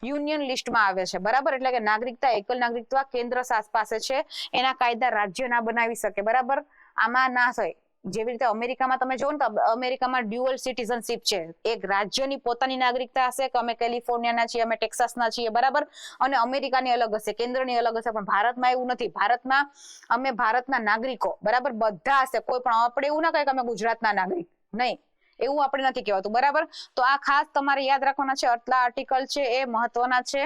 યુનિયન લિસ્ટમાં આવે છે. બરાબર. એટલે કે નાગરિકતા, એકલ નાગરિકતા કેન્દ્ર પાસે છે. એના કાયદા રાજ્ય ના બનાવી શકે. બરાબર. આમાં ના થાય. જેવી રીતે અમેરિકામાં તમે જોવો ને તો અમેરિકામાં ડ્યુઅલ સિટીઝનશીપ છે, એક રાજ્યની પોતાની નાગરિકતા હશે કે અમે કેલિફોર્નિયાના છીએ, અમે ટેક્સાસના છીએ, બરાબર, અને અમેરિકાની અલગ હશે, કેન્દ્રની અલગ હશે, પણ ભારતમાં એવું નથી. ભારતમાં અમે ભારતના નાગરિકો, બરાબર, બધા હશે, કોઈ પણ આપણે એવું ના કહે કે અમે ગુજરાતના નાગરિક, નહીં, એવું આપણે નથી કહેવાતું, બરાબર. તો આ ખાસ તમારે યાદ રાખવાના છે, આટલા આર્ટિકલ છે એ મહત્વના છે.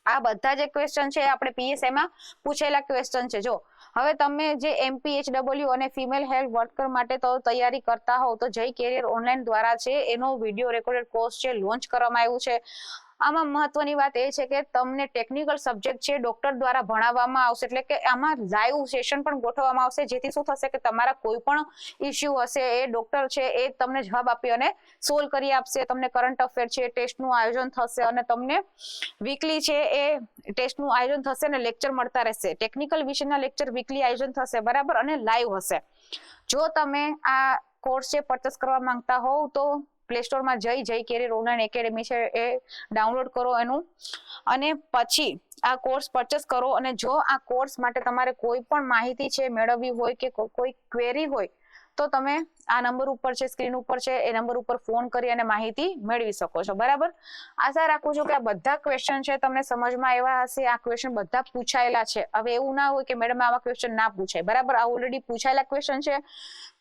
આ બધા જે ક્વેશ્ચન છે આપણે પીએસઆઈ માં પૂછેલા ક્વેશ્ચન છે. જો હવે તમે જે એમપીએચડબલ્યુ અને ફિમેલ હેલ્થ વર્કર માટે તો તૈયારી કરતા હોવ તો જય કેરિયર ઓનલાઈન દ્વારા છે એનો વિડીયો રેકોર્ડેડ કોર્સ છે લોન્ચ કરવામાં આવ્યું છે. આમાં મહત્વની વાત એ છે કે તમને ટેકનિકલ સબ્જેક્ટ છે ડોક્ટર દ્વારા ભણાવવામાં આવશે, એટલે કે આમાં લાઈવ સેશન પણ ગોઠવવામાં આવશે, જેથી શું થશે કે તમારા કોઈ પણ ઇસ્યુ હશે એ ડોક્ટર છે એ તમને જવાબ આપી અને સોલ્વ કરી આપશે. તમને કરંટ અફેર છે, ટેસ્ટનું આયોજન થશે અને તમને વીકલી છે એ ટેસ્ટનું આયોજન થશે અને લેક્ચર મળતા રહેશે. ટેકનિકલ વિષયના લેક્ચર વીકલી આયોજન થશે, બરાબર, અને લાઈવ હશે. જો તમે આ કોર્સ છે પરચેસ કરવા માંગતા હોવ તો પ્લે સ્ટોરમાં જય કેરિયર ઓનલાઈન એકેડેમી છે એ ડાઉનલોડ કરો એનું, અને પછી આ કોર્સ પરચેસ કરો. અને જો આ કોર્સ માટે તમારે કોઈ પણ માહિતી છે મેળવવી હોય કે કોઈ ક્વેરી હોય તો તમે આ નંબર ઉપર છે, સ્ક્રીન ઉપર છે, એ નંબર ઉપર ફોન કરી અને માહિતી મેળવી શકો છો, બરાબર. આશા રાખું છું કે આ બધા ક્વેશ્ચન છે તમને સમજમાં આવ્યા હશે. આ ક્વેશ્ચન બધા પૂછાયેલા છે. હવે એવું ના હોય કે મેડમ આવા ક્વેશ્ચન ના પૂછાય, બરાબર. આ ઓલરેડી પૂછાયેલા ક્વેશ્ચન છે.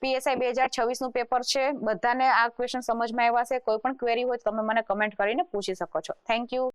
પીએસઆઈ 2026 નું પેપર છે. બધાને આ ક્વેશ્ચન સમજમાં આવ્યા છે. કોઈ પણ ક્વેરી હોય તો તમે મને કમેન્ટ કરીને પૂછી શકો છો. Thank you.